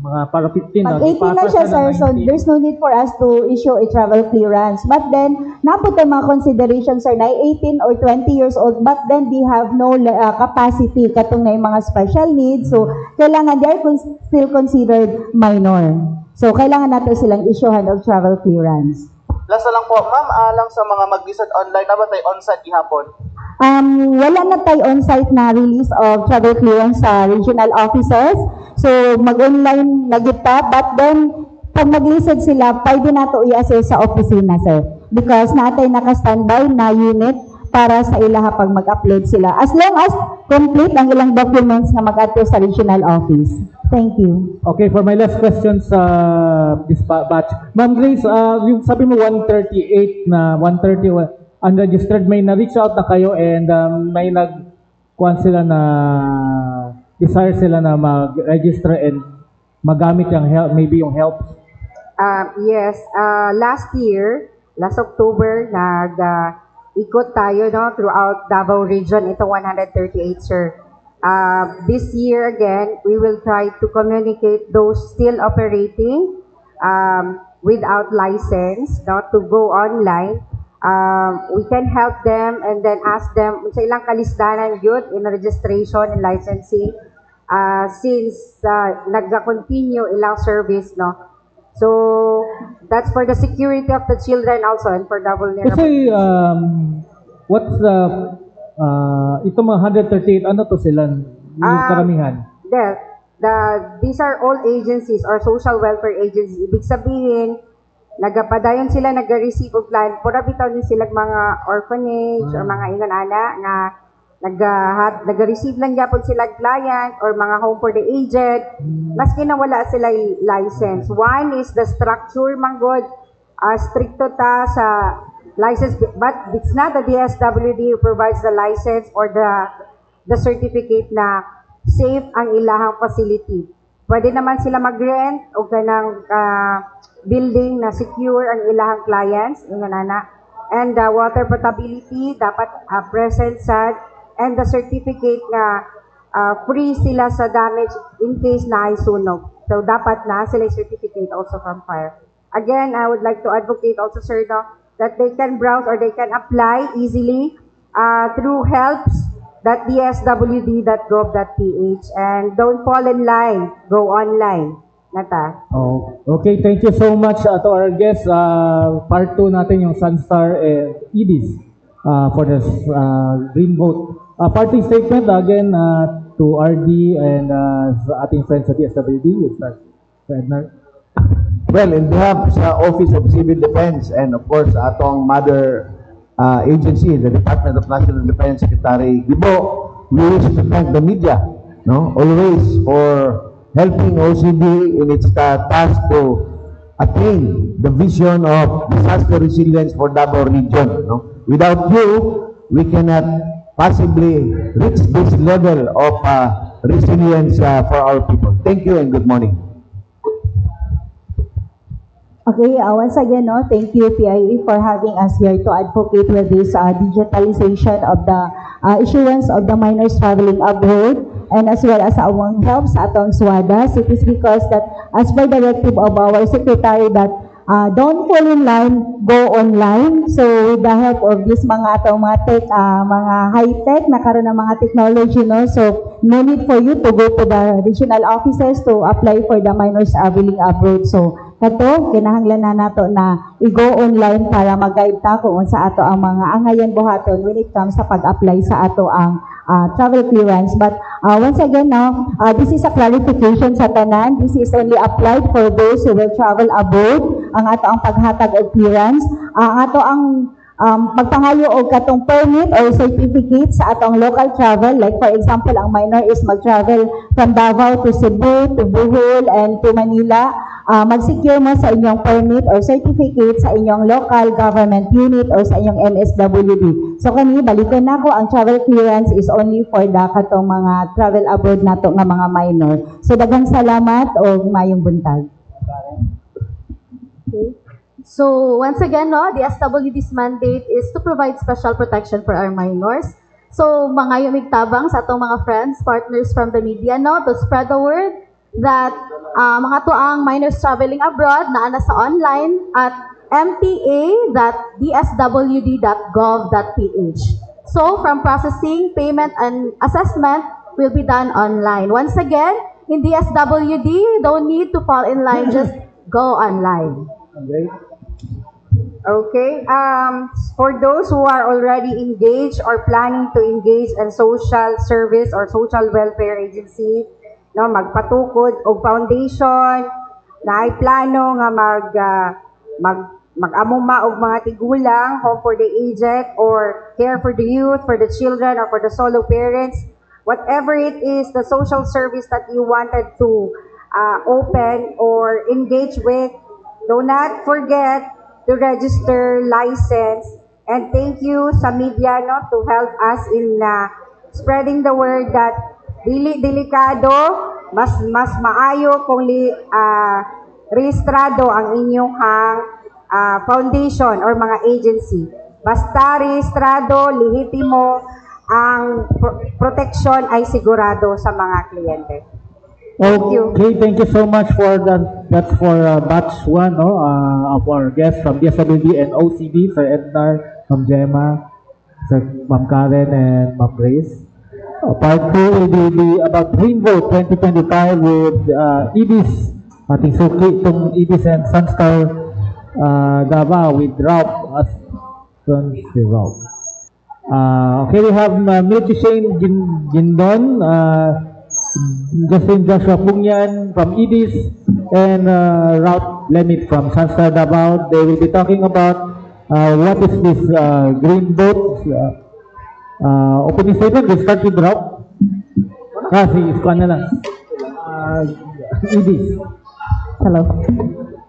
Mga para 15 Pag 18 na siya, sir, so there's no need for us to issue a travel clearance. But then, napot ang mga considerations, sir, na 18 or 20 years old, but then they have no capacity katong na yung mga special needs. So, kailangan, they're still considered minor. So, kailangan natin silang issuehan of travel clearance. Last na lang po, ma'am, lang sa mga mag-visit online, na ba tayo on-site gihapon? Wala na tayo on-site na release of travel clearance sa regional offices. So, mag-online na kita, but then, pag mag-listed sila, pwede na ito i-assess sa opisina, sir. Because natay naka-standby na unit para sa ilaha pag mag-upload sila. As long as complete ang ilang documents na mag-ato sa regional office. Thank you. Okay, for my last question sa batch. Ma'am Grace, yung sabi mo 138 na 131, unregistered, may na-reach out na kayo and may nag-kuhan sila na desire sila na mag-register and magamit yung help, maybe yung help? Yes, last year, last October, ikot tayo no, throughout Davao region, ito 138, sir. This year again, we will try to communicate those still operating without license, not to go online. We can help them and then ask them sa ilang kalisdanan yun in registration and licensing since nagka-continue ilang service, no? So, that's for the security of the children also and for the vulnerable. Kasi, what's the, itong mga 138, ano to sila? Yung karamihan? These are all agencies or social welfare agencies. Ibig sabihin, nagapadayon sila nag-receive og plan pura bitaw ni sila mga orphanage or mga ingon ana nga nag-receive lang gyapon sila client or mga home for the aged maski na wala sila license. One is the structure manggod stricto ta sa license, but it's not the DSWD who provides the license or the certificate na safe ang ilahang facility. Pwede naman sila mag-rent o kanang building na secure ang ilahang clients, and water potability dapat present sa, and the certificate na free sila sa damage in case na ay sunog. So dapat na sila certificate also from fire. Again, I would like to advocate also, sir, no, that they can browse or they can apply easily through helps.dswd.gov.ph and don't fall in line, go online. Nata. Oh, okay, thank you so much to our guests. Part 2 natin yung Sunstar and EDIS for this green vote. Parting statement again to RD and sa ating friends sa DSWD. We'll start. Well, in behalf sa Office of Civil Defense and of course atong mother agency, the Department of National Defense Secretary Gibo, we wish to thank the media, no, always for helping OCD in its task to attain the vision of disaster resilience for Davao region. No? Without you, we cannot possibly reach this level of resilience for our people. Thank you and good morning. Okay, once again, no, thank you PIA for having us here to advocate with this digitalization of the issuance of the minors traveling abroad and as well as our help sa atong SWADAS. It is because that as per directive of our secretary that don't fall in line, go online. So with the help of this mga atong mga tech, mga high-tech na karon ng mga technology, no? So no need for you to go to the regional offices to apply for the minors traveling abroad. So kato kinahanglan na nato na i-go online para mag-guide ta kung sa ato ang mga angayan buhaton when it comes sa pag-apply sa ato ang travel clearance. But once again, now, this is a clarification sa tanan. This is only applied for those who will travel abroad. Ang ato ang paghatag og clearance. Ang ato ang magpangayo og katong permit or certificate sa atong local travel. Like for example, ang minor is mag-travel from Davao to Cebu, to Bohol, and to Manila. Mag-secure mo sa inyong permit or certificate sa inyong local government unit or sa inyong MSWD. So kani balikon nako, ang travel clearance is only for the katong mga travel abroad nato nga mga minor. So daghang salamat o mayong buntag. Okay. So once again, no, the SWD's mandate is to provide special protection for our minors. So mga yumigtabang sa atong mga friends, partners from the media, no, to spread the word that mga tuang minors traveling abroad na nasa online at mta.dswd.gov.ph. So from processing, payment, and assessment will be done online. Once again, in DSWD, don't need to fall in line, just go online. Okay, for those who are already engaged or planning to engage in social service or social welfare agency, no, magpatukod og foundation na ay plano nga mag-amuma og mga tigulang, home for the aged, or care for the youth, for the children, or for the solo parents, whatever it is, the social service that you wanted to open or engage with, do not forget to register, license, and thank you sa media, no, to help us in spreading the word that dili delikado, mas maayo kung rehistrado ang inyong foundation or mga agency. Basta rehistrado, lehitimo, ang protection ay sigurado sa mga kliyente. Thank you. Okay, thank you so much for that. That's for batch 1, no, of our guests from DSWD and OCB, Sir Ednar, Ma'am Gemma, Sir Ma'am Karen, and Ma'am Grace. Part 2 will be about Green Vote 2025 with EDIS, ating suki itong EDIS and Sunstar Davao with Ralph as Ralph. Okay, we have Milky Shane Gindon, Justin Joshua Pungyan from EDIS, and Ralph Lemit from Sunstar Davao. They will be talking about what is this Green Vote. Opening statement, we start with Ralph. Sige, iskuhan na lang. EDIS. Hello.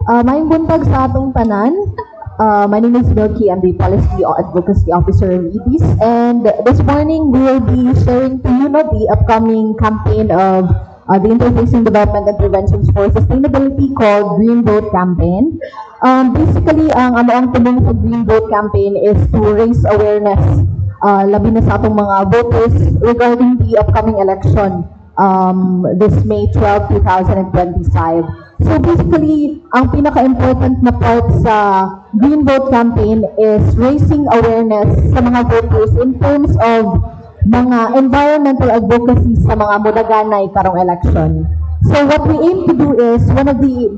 Mayong buntag sa atong tanan. My name is Milky. I'm the Policy Advocacy Officer of EDIS. And this morning, we will be sharing to you the upcoming campaign of the Interfacing Development and Preventions for Sustainability called Green Vote Campaign. Basically, ang tulong sa Green Vote Campaign is to raise awareness labi na sa atong mga voters regarding the upcoming election this May 12, 2025. So basically, ang pinaka-important na part sa Green Vote Campaign is raising awareness sa mga voters in terms of mga environmental advocacy sa mga mudaganay karong election. So what we aim to do is one of the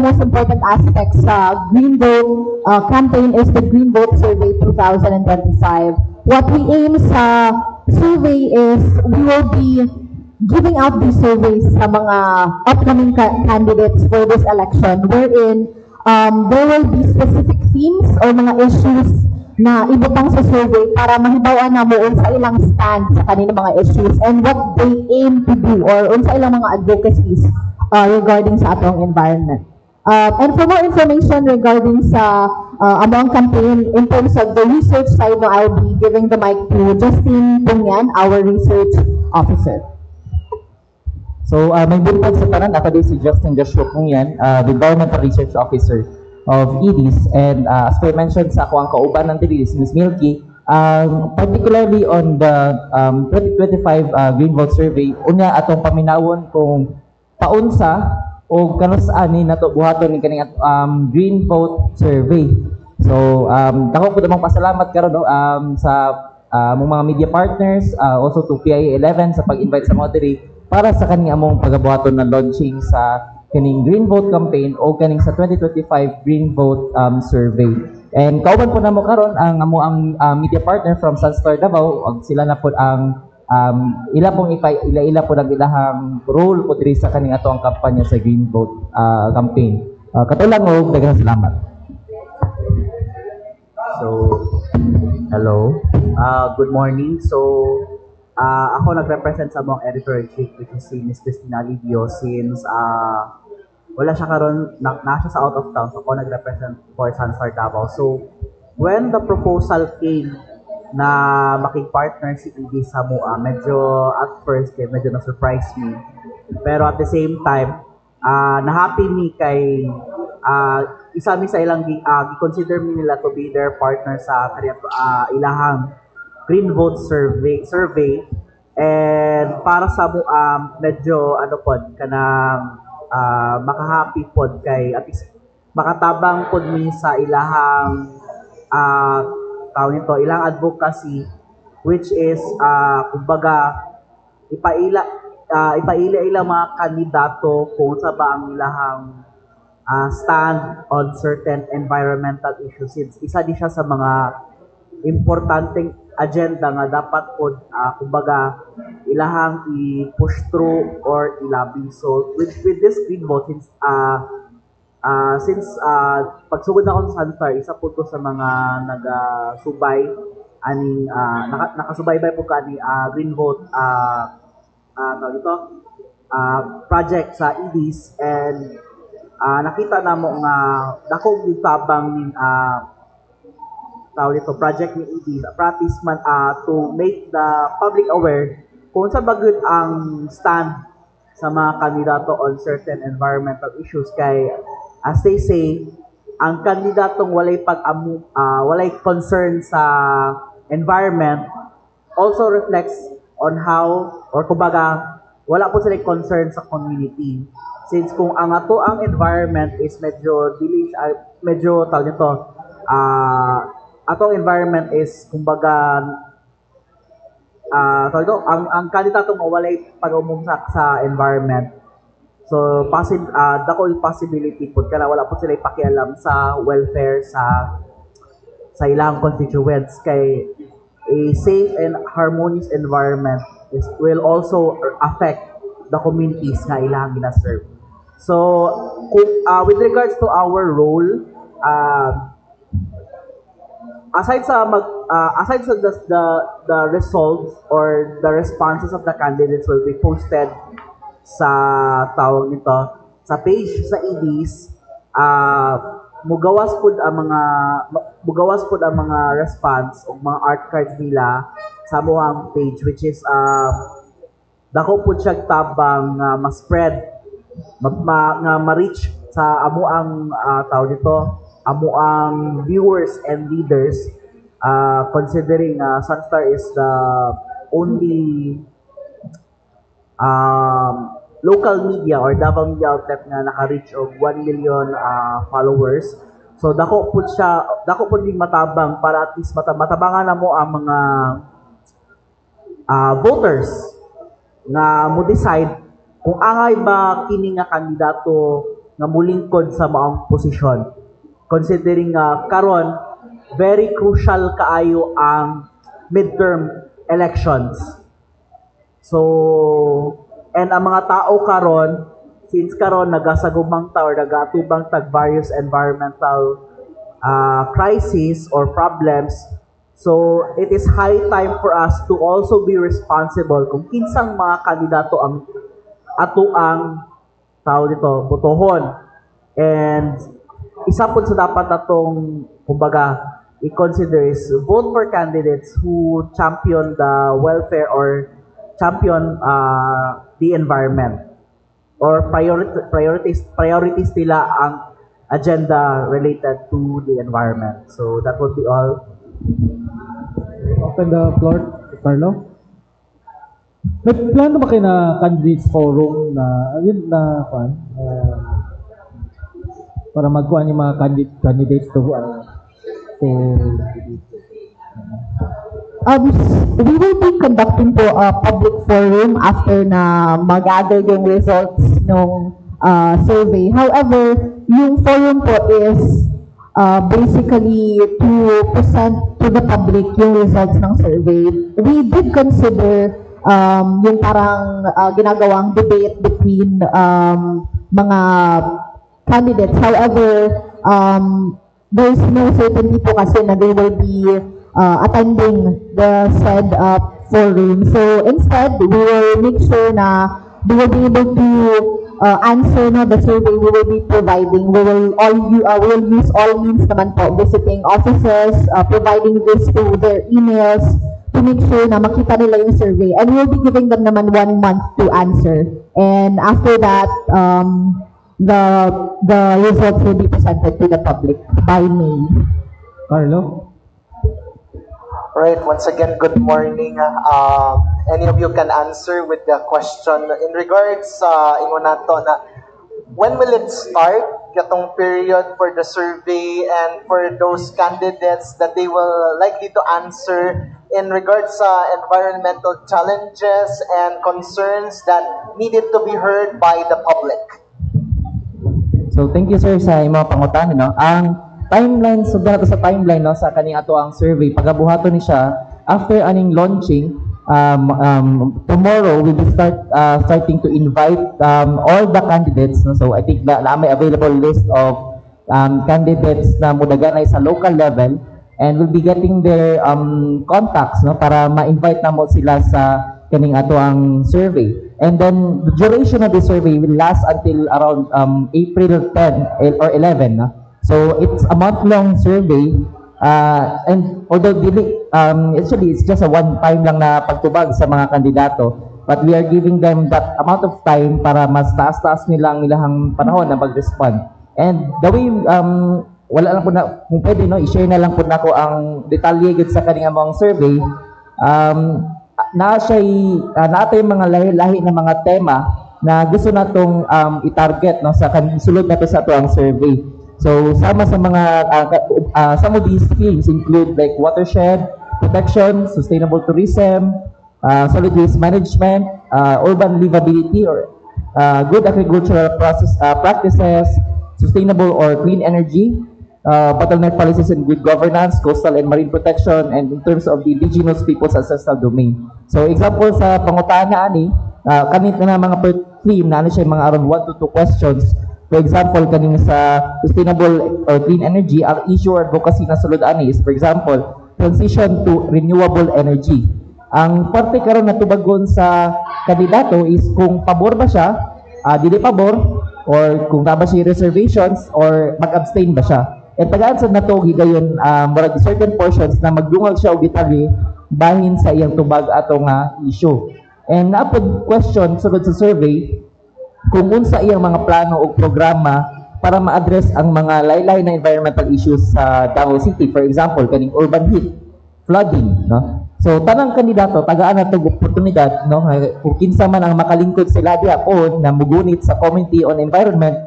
most important aspects sa Green Vote campaign is the Green Vote Survey 2025. What we aim sa survey is we will be giving out these surveys sa mga upcoming candidates for this election, wherein there will be specific themes or mga issues na ibutang sa survey para mahibawan na mo sa ilang stand sa kanilang mga issues and what they aim to do or sa ilang mga advocacies regarding sa atong environment. And for more information regarding sa among campaign in terms of the research side, no, I'll be giving the mic to Justin Pungyan, our research officer. So, may buntag sa tanan, ako din si Justin Joshua Pungyan, the Environmental Research Officer of EDIS, and as I mentioned sa ako ang kauban ng EDIS, Ms. Milky, particularly on the 2025 Green Vote Survey, unya atong paminawon kung paunsa o kanus ani nato buhaton ni kaning Green Vote Survey. So dako ko namang pasalamat karon sa among mga media partners, also to PIA11 sa pag-invite sa mga diri para sa kaning among pagabuhaton na launching sa kaning Green Vote campaign o kaning sa 2025 Green Vote Survey. And kauban po namo karon ang amo ang media partner from Sunstar Davao, ug sila na po ang ila po ang ilahang role po diri sa kaning ato ang kampanya sa Green Vote campaign. Katulang og daghang salamat. So, hello. Good morning. So, ako nag-represent sa mong editor-in-chief, which is si Ms. Cristina Livio, since wala siya karon, nasa sa out of town, so ako nag-represent for Sunstar Davao. So, when the proposal came na makig-partner si ED sa MUA, medyo at first, medyo na-surprise me. Pero at the same time, na-happy me kay isa mi sa ilang i-consider mi nila to be their partner sa ilahang Green Vote survey and para sa medyo ano pod kanang makahappy pod kay at least makatabang pod mi sa ilahang tawag nito ilang advocacy, which is kumbaga ipaila ilang mga kandidato kung sa ba ang ilahang stand on certain environmental issues. Isa di siya sa mga importanteng agenda nga dapat po kumbaga ilahang i-push through or ilabi. So with this Green Vote, since pagsugod na ako sa Sunstar, isa po to sa mga nagasubay aning nakasubaybay po ka ni Green Vote project sa EDs, and nakita na mo nga dako gitabang ning project ni EDs practice man to make the public aware kung sa bagud ang stand sa mga kandidato on certain environmental issues. Kay as they say, ang kandidatong walay walay concern sa environment also reflects on how, or kumbaga wala po sila concern sa community. Since kung ang ato ang environment is medyo tawag nito, atong environment is kumbaga tawag ito, ang kandidato mo walay pag-umumsak sa environment. So dako yung possibility po kana wala po sila pakialam sa welfare sa ilang constituents. Kay a safe and harmonious environment will also affect the communities na ilang gina-serve. So, with regards to our role, aside sa the results or the responses of the candidates will be posted sa tawag nito sa page sa EDs, mugawas pud ang mga response o mga art cards nila sa amuang page, which is dako pud siya tabang ma-spread nga ma-reach sa amuang tawag nito amuang viewers and readers, considering Sunstar is the only local media or Davao media outlet nga naka-reach og 1 million followers. So dako pud din matabang para at least matabangan na mo ang mga voters nga mo decide kung angay ba kini nga kandidato nga mulingkod sa maong posisyon. Considering karon very crucial kaayo ang midterm elections. So, and ang mga tao karon, since karon nagasagumang ta or nagatubang tag various environmental crisis or problems, so it is high time for us to also be responsible kung kinsang mga kandidato ang ato ang tao dito botohon. And isa po sa dapat natong kumbaga i-consider is vote for candidates who champion the welfare or champion the environment, or priorities nila ang agenda related to the environment. So that would be all. Open the floor to Carlo. May plano ba kayo na candidates forum na yun na para magkuhan yung mga candidates to We will be conducting po a public forum after na mag-gather yung results ng survey. However, yung forum po is basically to present to the public yung results ng survey. We did consider yung parang ginagawang debate between mga candidates. However, there's no certainty po kasi na they will be attending the said forum. So instead, we will make sure na we will be able to answer the survey we will be providing. We will use all means naman po, visiting offices, providing this to their emails to make sure na makita nila yung survey. And we'll be giving them naman 1 month to answer. And after that, the results will be presented to the public by May. Carlo? Right, once again, good morning. Any of you can answer with the question in regards ingon nato na when will it start, katong period for the survey and for those candidates that they will likely to answer in regards sa environmental challenges and concerns that needed to be heard by the public. So thank you sir sa imong pangutan no. Ang timeline, sugda nato sa timeline no sa kaning ato ang survey pagabuhaton ni siya after aning launching. Tomorrow we will starting to invite all the candidates no? So I think na may available list of candidates na mudaganay sa local level and we'll be getting their contacts no para ma-invite na mo sila sa kaning ato ang survey. And then the duration of the survey will last until around April 10 or 11 no? So it's a month-long survey, and although actually it's just a one-time lang na pagtubag sa mga kandidato, but we are giving them that amount of time para mas taas-taas nilang ilang panahon na mag-respond. And the way, wala lang po na, kung pwede, no, i-share na lang po na ko ang detalye gid sa kaning among survey. Naatay mga lahi-lahi na mga tema na gusto natong i-target no, sa sulod nato sa ato ang survey. So, sama sa mga, some of these themes include like watershed protection, sustainable tourism, solid waste management, urban livability or good agricultural practices, sustainable or clean energy, bottleneck policies and good governance, coastal and marine protection, and in terms of the indigenous people's ancestral domain. So, example sa pangutana ani, kanit na mga per theme na siya mga around 1 to 2 questions. For example, kaning sa sustainable or clean energy, ang issue or advocacy na sulod ani is, for example, transition to renewable energy. Ang parte karon na tubagon sa kandidato is kung pabor ba siya, dili pabor, or kung naba siya reservations, or mag-abstain ba siya. At tagaan sa nato higayon murag certain portions na magdungag siya og detalye bahin sa iyang tubag ato nga issue. And naapod question sulod sa survey kung unsa iyang mga plano o programa para ma-address ang mga laylay na environmental issues sa Davao City. For example, kaning urban heat, flooding, no? So tanang kandidato tagaan nato oportunidad no kung kinsa man ang makalingkod sila diha po na mugunit sa Committee on Environment,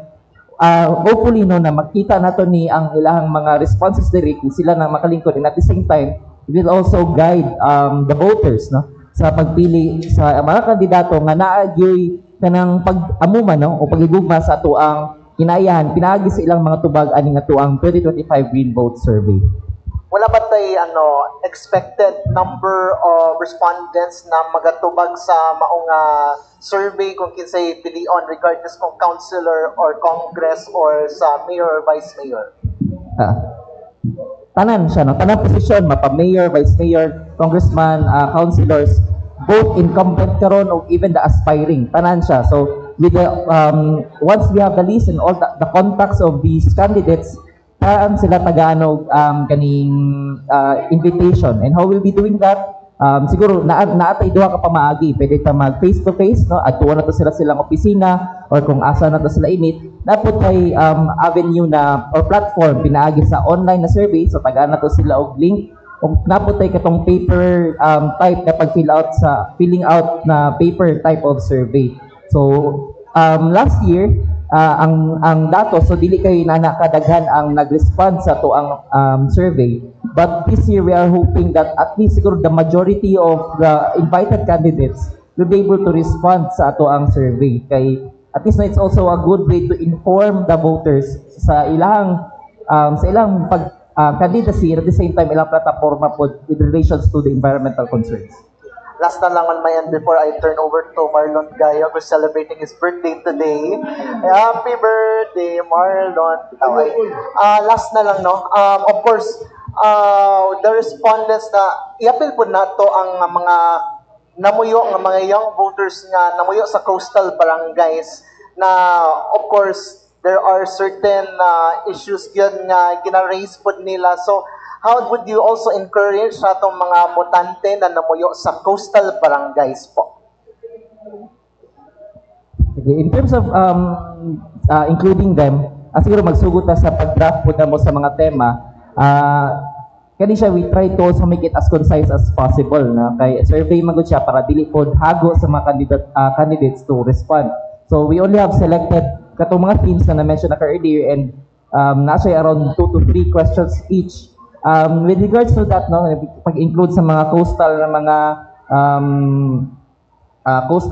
hopefully no na makita nato ni ang ilahang mga responses diri kung sila nang makalingkod, and at the same time it will also guide the voters no sa pagpili sa mga kandidato nga naagyoy kanang pag-amuman no o pagigugma sa ato ang kinayahan pinaagi sa ilang mga tubag ani nga tuang 2025 Green Vote Survey. Wala ba tay expected number of respondents na magatubag sa maong survey kung kinsay pilion regardless kung councilor or congress or sa mayor or vice mayor? Tanan siya no, tanan posisyon mapa mayor, vice mayor, congressman, councilors, both incumbent karon or even the aspiring, tanan siya. So with the once we have the list and all the contacts of these candidates, saan sila taganog kaning invitation, and how we'll be doing that, siguro naatay duha ka pamaagi, pwede ta mag face to face no, at tuwa na to sila silang opisina or kung asa na to sila init, napot ay avenue na or platform pinaagi sa online na survey, so tagaan na to sila og link kung napot ay katong paper type na pag filling out na paper type of survey. So last year ang datos, so dili kay na nakadaghan ang nag-respond sa to ang survey. But this year we are hoping that at least siguro the majority of the invited candidates will be able to respond sa ato ang survey. Kay at least it's also a good way to inform the voters sa ilang candidacy, at the same time ilang plataforma po with relations to the environmental concerns. Last na lang on my end before I turn over to Marlon Gayo, who's celebrating his birthday today. Happy birthday, Marlon. Okay. Last na lang, no? Of course, the respondents na i-appeal po na to ang mga namuyo, ng mga young voters nga namuyo sa coastal barangays na, of course, there are certain issues yun nga gina-raise po nila. So, how would you also encourage sa itong mga botante na namuyo sa coastal barangays po? Okay, in terms of including them, siguro magsugod ta sa pag-draft po na mo sa mga tema, kani siya, we try to also make it as concise as possible. Na? Kay survey magod siya para dili po hago sa mga candidates to respond. So we only have selected katong mga themes na na-mention na earlier, and nasa around 2 to 3 questions each. With regards to that, no, pag-include sa mga coastal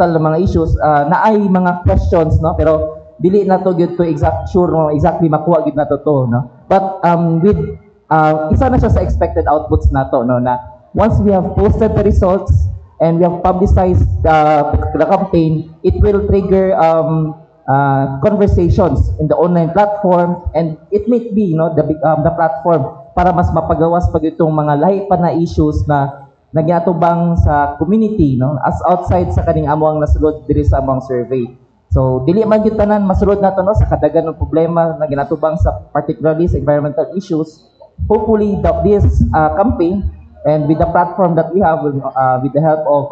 na mga issues, na ay mga questions, no, pero dili na to gyud to exactly makuha gyud na to, no. But with isa na siya sa expected outputs na to, no, na once we have posted the results and we have publicized the campaign, it will trigger conversations in the online platform, and it may be, no, the platform para mas mapagawas pag itong mga lahi pa na issues na nagyatubang sa community, no, as outside sa kaning among nasulod diri sa among survey. So dili man gyud tanan masulod nato, no, sa kadagan ng problema na ginatubang sa particularly sa environmental issues. Hopefully this campaign, and with the platform that we have, with the help of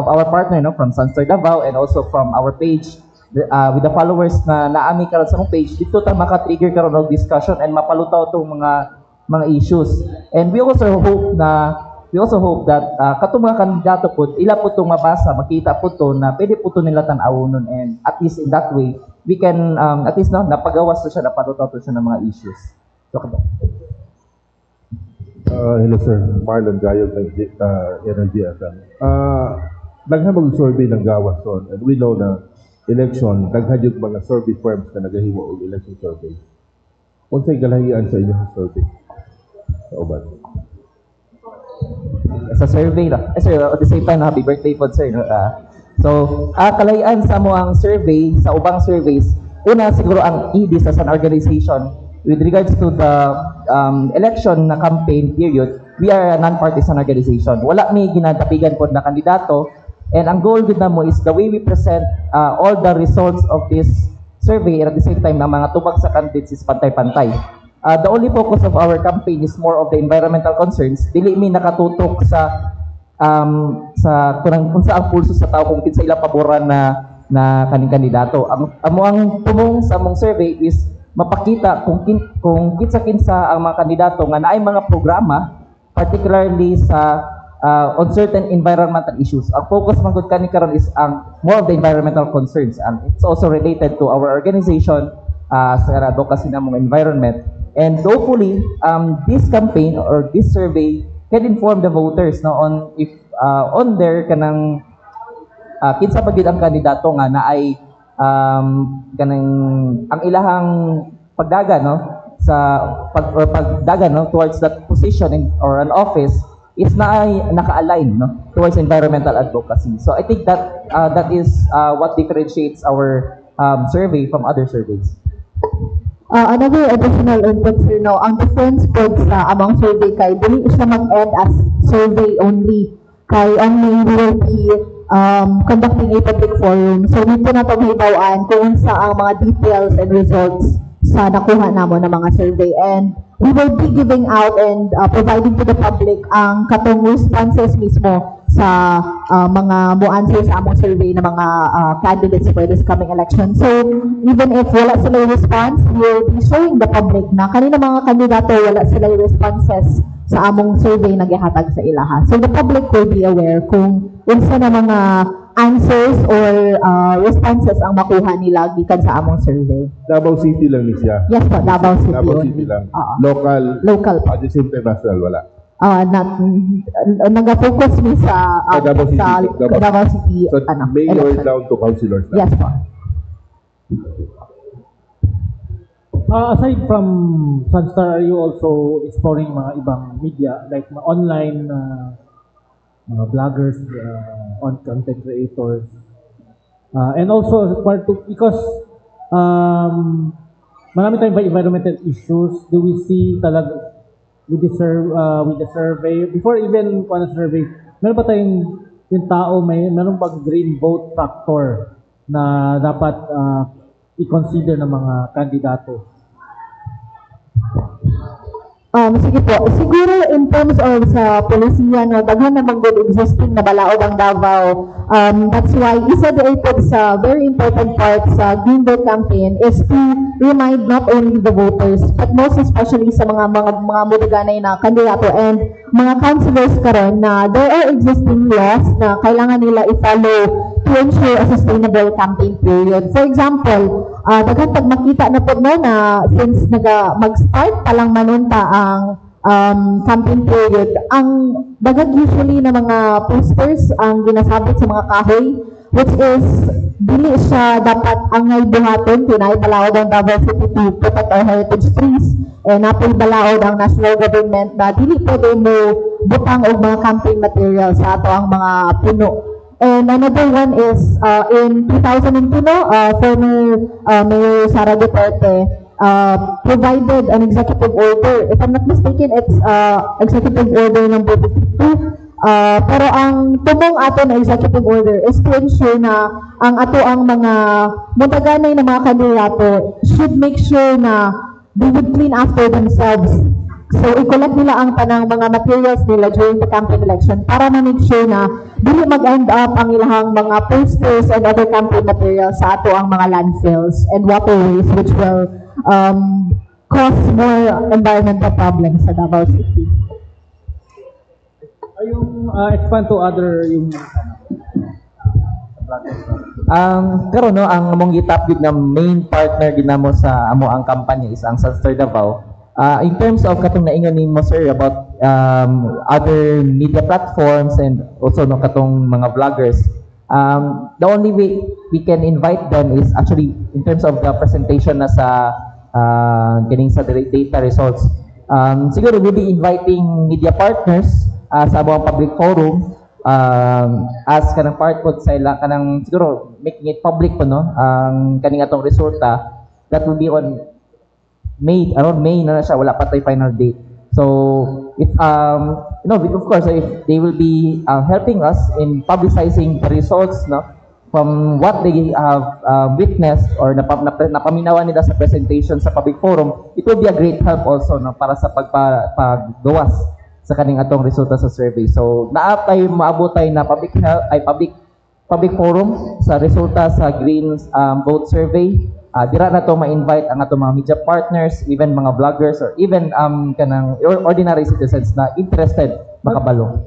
our partner, no, from Sunstar Davao, and also from our page, with the followers na naami karon sa mong page, dito ta maka-trigger karon og discussion and mapalutaw tong mga issues. And we also hope that katong mga kandidato po, ila po itong mabasa, makita po to na pwede po to nila tan-awon, and at least in that way we can at least, no, napagawas to siya, napalutaw to siya ng mga issues. So, hello sir, Marlon Gayog ng Energy FM. Daghan mag-survey ng gawas on, and we know na election, daghan yung mga survey firms na nagahimo og election survey. Unsay galahian sa inyong survey? Sa uban. Sa survey na. Sir, at the same time, happy birthday po, sir. So, kalahian sa mo ang survey, sa ubang surveys, una siguro ang EDIS as an organization, with regards to the election na campaign period, we are a non-partisan organization. Wala may ginagapigan po na kandidato, and ang goal gud na mo is the way we present all the results of this survey, and at the same time na mga tubag sa candidates is pantay-pantay. The only focus of our campaign is more of the environmental concerns. Dili mi nakatutok sa kung sa ang pulso sa tao, kung kinsa ila paboran na kaning kandidato. Ang tumong sa among survey is mapakita kung kinsa ang mga kandidato nga naay mga programa, particularly sa on certain environmental issues. Ang focus man gud kani karon is more of the environmental concerns, and it's also related to our organization sa advocacy ng mga environment. And hopefully this campaign or this survey can inform the voters, no, on if on their kanang kinsa pa gid ang kandidato nga naay kanang ang ilahang pagdagan, no, sa pagdagan, no, towards that position or an office is naka-align, no, towards environmental advocacy. So I think that that is what differentiates our survey from other surveys. Another additional input, sir, no, ang difference po sa among survey kay dili siya mag-end as survey only, kay only we will be conducting a public forum. So dito na paghibawan kung sa ang mga details and results sa nakuha namon ng mga survey, and we will be giving out and providing to the public ang katong responses mismo sa mga mo-answer sa among survey na mga candidates for this coming election. So even if wala sila response, we will be showing the public na kanina mga kandidato wala sila responses sa among survey na gihatag sa ilaha. So the public will be aware kung unsa na mga answers or responses ang makuha nila gikan sa among survey. Davao City lang ni siya. Yes po, Davao City Davao only. City lang. Oo. Local. At the same time, national, wala. Nag-focus mi sa Davao City. Davao City So, mayor election. down to councilors lang. Yes po. Aside from Sunstar, are you also exploring mga ibang media like mga online vloggers, on content creators, and also part to because marami tayong environmental issues. Do we see talaga with the survey before even on a survey, meron ba tayong yung tao meron bang green vote factor na dapat i-consider ng mga kandidato? Sige po. Siguro in terms of sa polisiya, no, daghan na good existing na balaod ang Davao. That's why isa po sa very important part sa Green Vote campaign is to remind not only the voters but most especially sa mga mudaganay na kandidato and mga councilors karon na there are existing laws na kailangan nila i-follow to ensure a sustainable campaign period. For example, daghan pag makita na po na since mag-start pa lang manunta ang campaign period, ang dagag usually na mga posters ang ginasabit sa mga kahoy, which is dili siya dapat angay buhaton kinay balaod ang Davao City to protect our heritage trees and napay balaod ang national government na dili pwede mo butang og mga campaign material sa ato ang mga puno. And another one is in 2002, former Mayor Sara Duterte provided an executive order. If I'm not mistaken, it's executive order number 52. Pero ang tumong ato na executive order is to ensure na ang ato ang mga mutaganay na mga kandidato should make sure na they would clean after themselves. So, i-collect nila ang tanang mga materials nila during the campaign election para ma-make sure na dili mag-end up ang ilahang mga posters and other campaign materials sa ato ang mga landfills and waterways which will cause more environmental problems sa Davao City. Yung expand to other yung karon no ang among gitap gid na main partner ginamo sa amo ang kampanya is ang Sunstar Davao. In terms of katong naingon nimo sir about other media platforms and also no katong mga vloggers, the only way we can invite them is actually in terms of the presentation na sa getting sa data results. Siguro we'll be inviting media partners sa mga public forum as kanang part po sa ila kanang siguro making it public po no ang kaning atong resulta that will be on May, around May na siya, wala pa tayo final date. So, if, of course, if they will be helping us in publicizing the results, no, from what they have witnessed or napaminawan nila sa presentation sa public forum, it will be a great help also, no, para sa paggawas sa kaning atong resulta sa survey. So, naapay maabot tayo na public forum sa resulta sa Green Vote Survey. Dira na to ma-invite ang atong mga media partners, even mga vloggers or even kanang ordinary citizens na interested makabalo.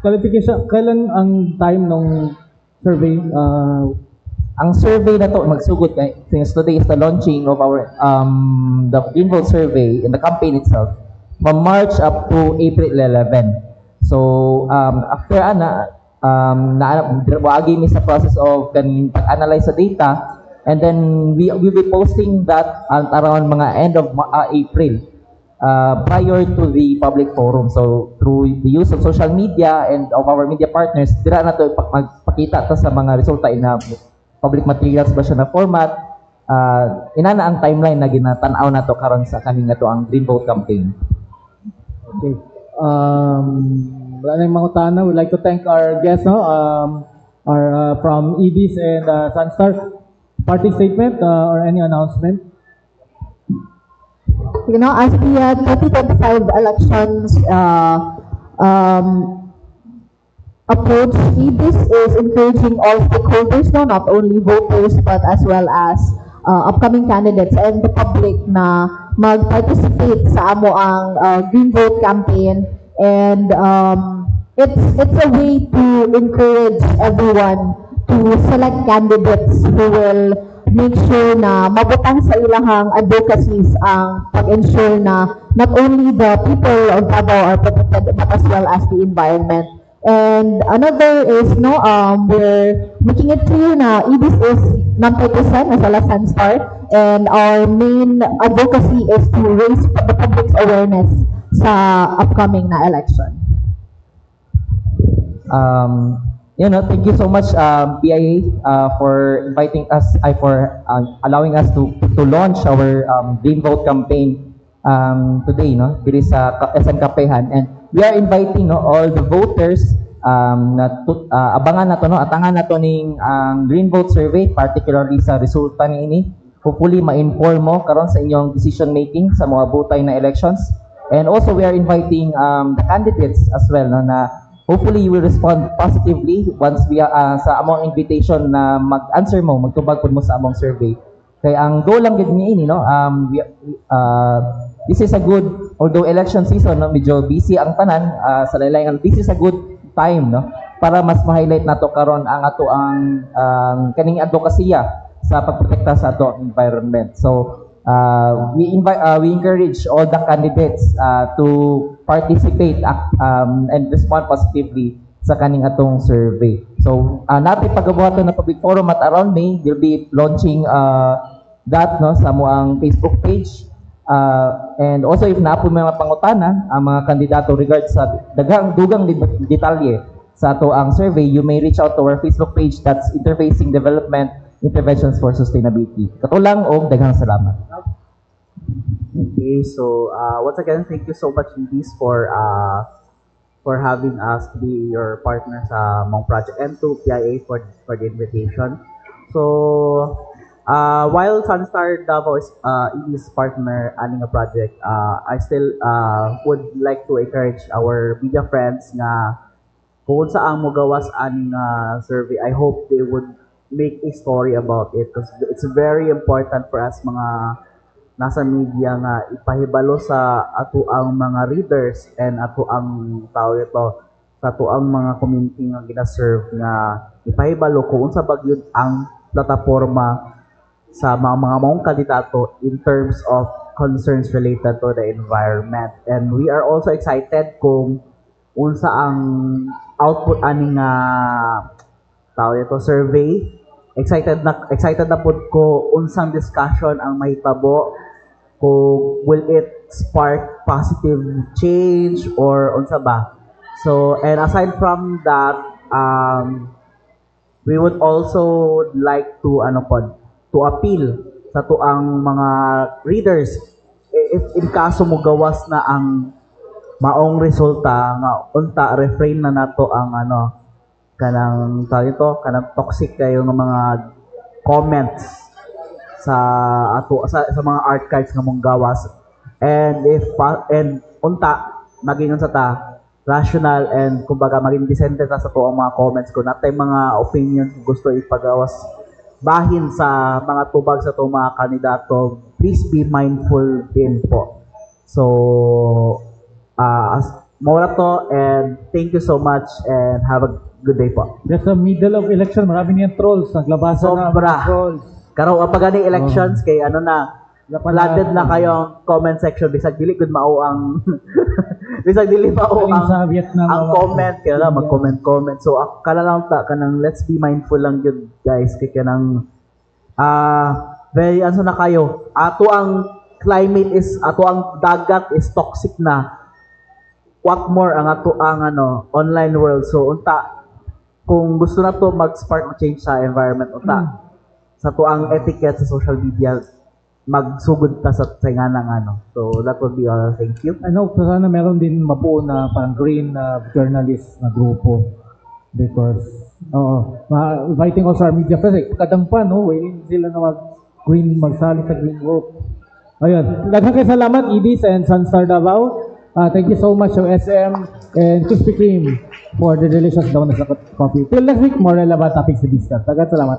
Clarification, kailan ang time ng survey? Ang survey na to magsugod kay since today is the launching of our the Green Vote survey in the campaign itself from March up to April 11. So after waagi mi sa process of kaning pag-analyze sa data. And then we will be posting that around mga end of April prior to the public forum. So through the use of social media and of our media partners, dira na to magpakita ta sa mga resulta in public materials ba siya na format. Inana ang timeline na ginatan-aw na to karon sa kaning nato ang Green Vote campaign. Okay. Wala na yung mga utana. We'd like to thank our guests, no? Our from EDs and Sunstar. Party statement or any announcement? You know, as the 2025 elections approach, this is encouraging all stakeholders, no, not only voters but as well as upcoming candidates and the public na mag-participate sa amo ang Green Vote campaign, and it's a way to encourage everyone to select candidates who will make sure na mabutang sa ilahang advocacies ang pag-ensure na not only the people of Davao are protected but as well as the environment. And another is we're making it clear na EDIS is non-partisan as well as Sunstar, and our main advocacy is to raise the public's awareness sa upcoming na election. Thank you so much, PIA, for inviting us, for allowing us to launch our Green Vote campaign today, dito sa SM Kapehan. And we are inviting all the voters abangan na to, atangan na to ning Green Vote Survey, particularly sa resulta niini. Hopefully, ma-inform mo karon sa inyong decision making sa mga butay na elections. And also, we are inviting the candidates as well, na hopefully you will respond positively once we sa among invitation na mag-answer mo, magtubag po mo sa among survey. Kaya ang goal lang gid niini, this is a good, although election season, medyo busy ang tanan sa laylayan, this is a good time, para mas ma-highlight nato karon ang ato ang kaning advokasya sa pagprotekta sa ato environment. So we encourage all the candidates to participate and respond positively sa kaning atong survey. So natin pagabuhaton na public forum at around May, we'll be launching that sa moang Facebook page. And also, if napo may mga pangutana ang mga kandidato regards sa dugang detalye sa ato ang survey, you may reach out to our Facebook page, that's Interfacing Development Interventions for Sustainability. Katulang og daghang salamat. Okay, so once again, thank you so much, Edis, for having us to be your partner sa mong project, and to PIA for the invitation. So while Sunstar Davao is Edis partner aning a project, I still would like to encourage our media friends na kung saan mo gawas aning survey, I hope they would make a story about it, because it's very important for us mga nasa media nga ipahibalo sa ato ang mga readers and ato ang sa ato ang mga community nga gina-serve nga ipahibalo kung unsa bagyod ang plataporma sa mga maong kandidato in terms of concerns related to the environment. And we are also excited kung unsa ang output aning survey. Excited na pud ko unsang discussion ang mahitabo, kung will it spark positive change or unsa ba. So, and aside from that, we would also like to appeal sa tuang mga readers, if in kaso mo gawas na ang maong resulta nga unta refrain na nato ang kanang toxic kayo ng mga comments sa mga archives nga mong gawas, and unta maging sa ta rational, and kumbaga maging decent ta sa tuang mga comments ko, natay mga opinions gusto ipagawas bahin sa mga tubag sa itong mga kandidato, please be mindful din po. So, mura to, and thank you so much, and have a good day po. Just the middle of election, marami niyang trolls, naglabasan na mga trolls. Karo, pag elections, kay flooded na kayong comment section, bisag dili good mao ang bisag dili mao ang comment, kaya lang mag-comment. So kala lang kanang let's be mindful lang yun, guys, kay kanang very na kayo. Ato ang climate is, ato ang dagat is toxic na. What more ang ato ang online world. So unta kung gusto na to mag-spark change sa environment, unta sa to ang etiquette sa social media, magsugod ta sa nga So that would be all. Thank you. Sana meron din mabuo na parang green journalist na grupo, because inviting also our media friends, kadang pa waiting sila na magsali sa green group. Ayun, daghang kay salamat Edis and Sunstar Davao. Thank you so much to SM and Krispy Kreme for the delicious donuts at coffee. Till next week, more relevant topics to discuss. Daghang salamat.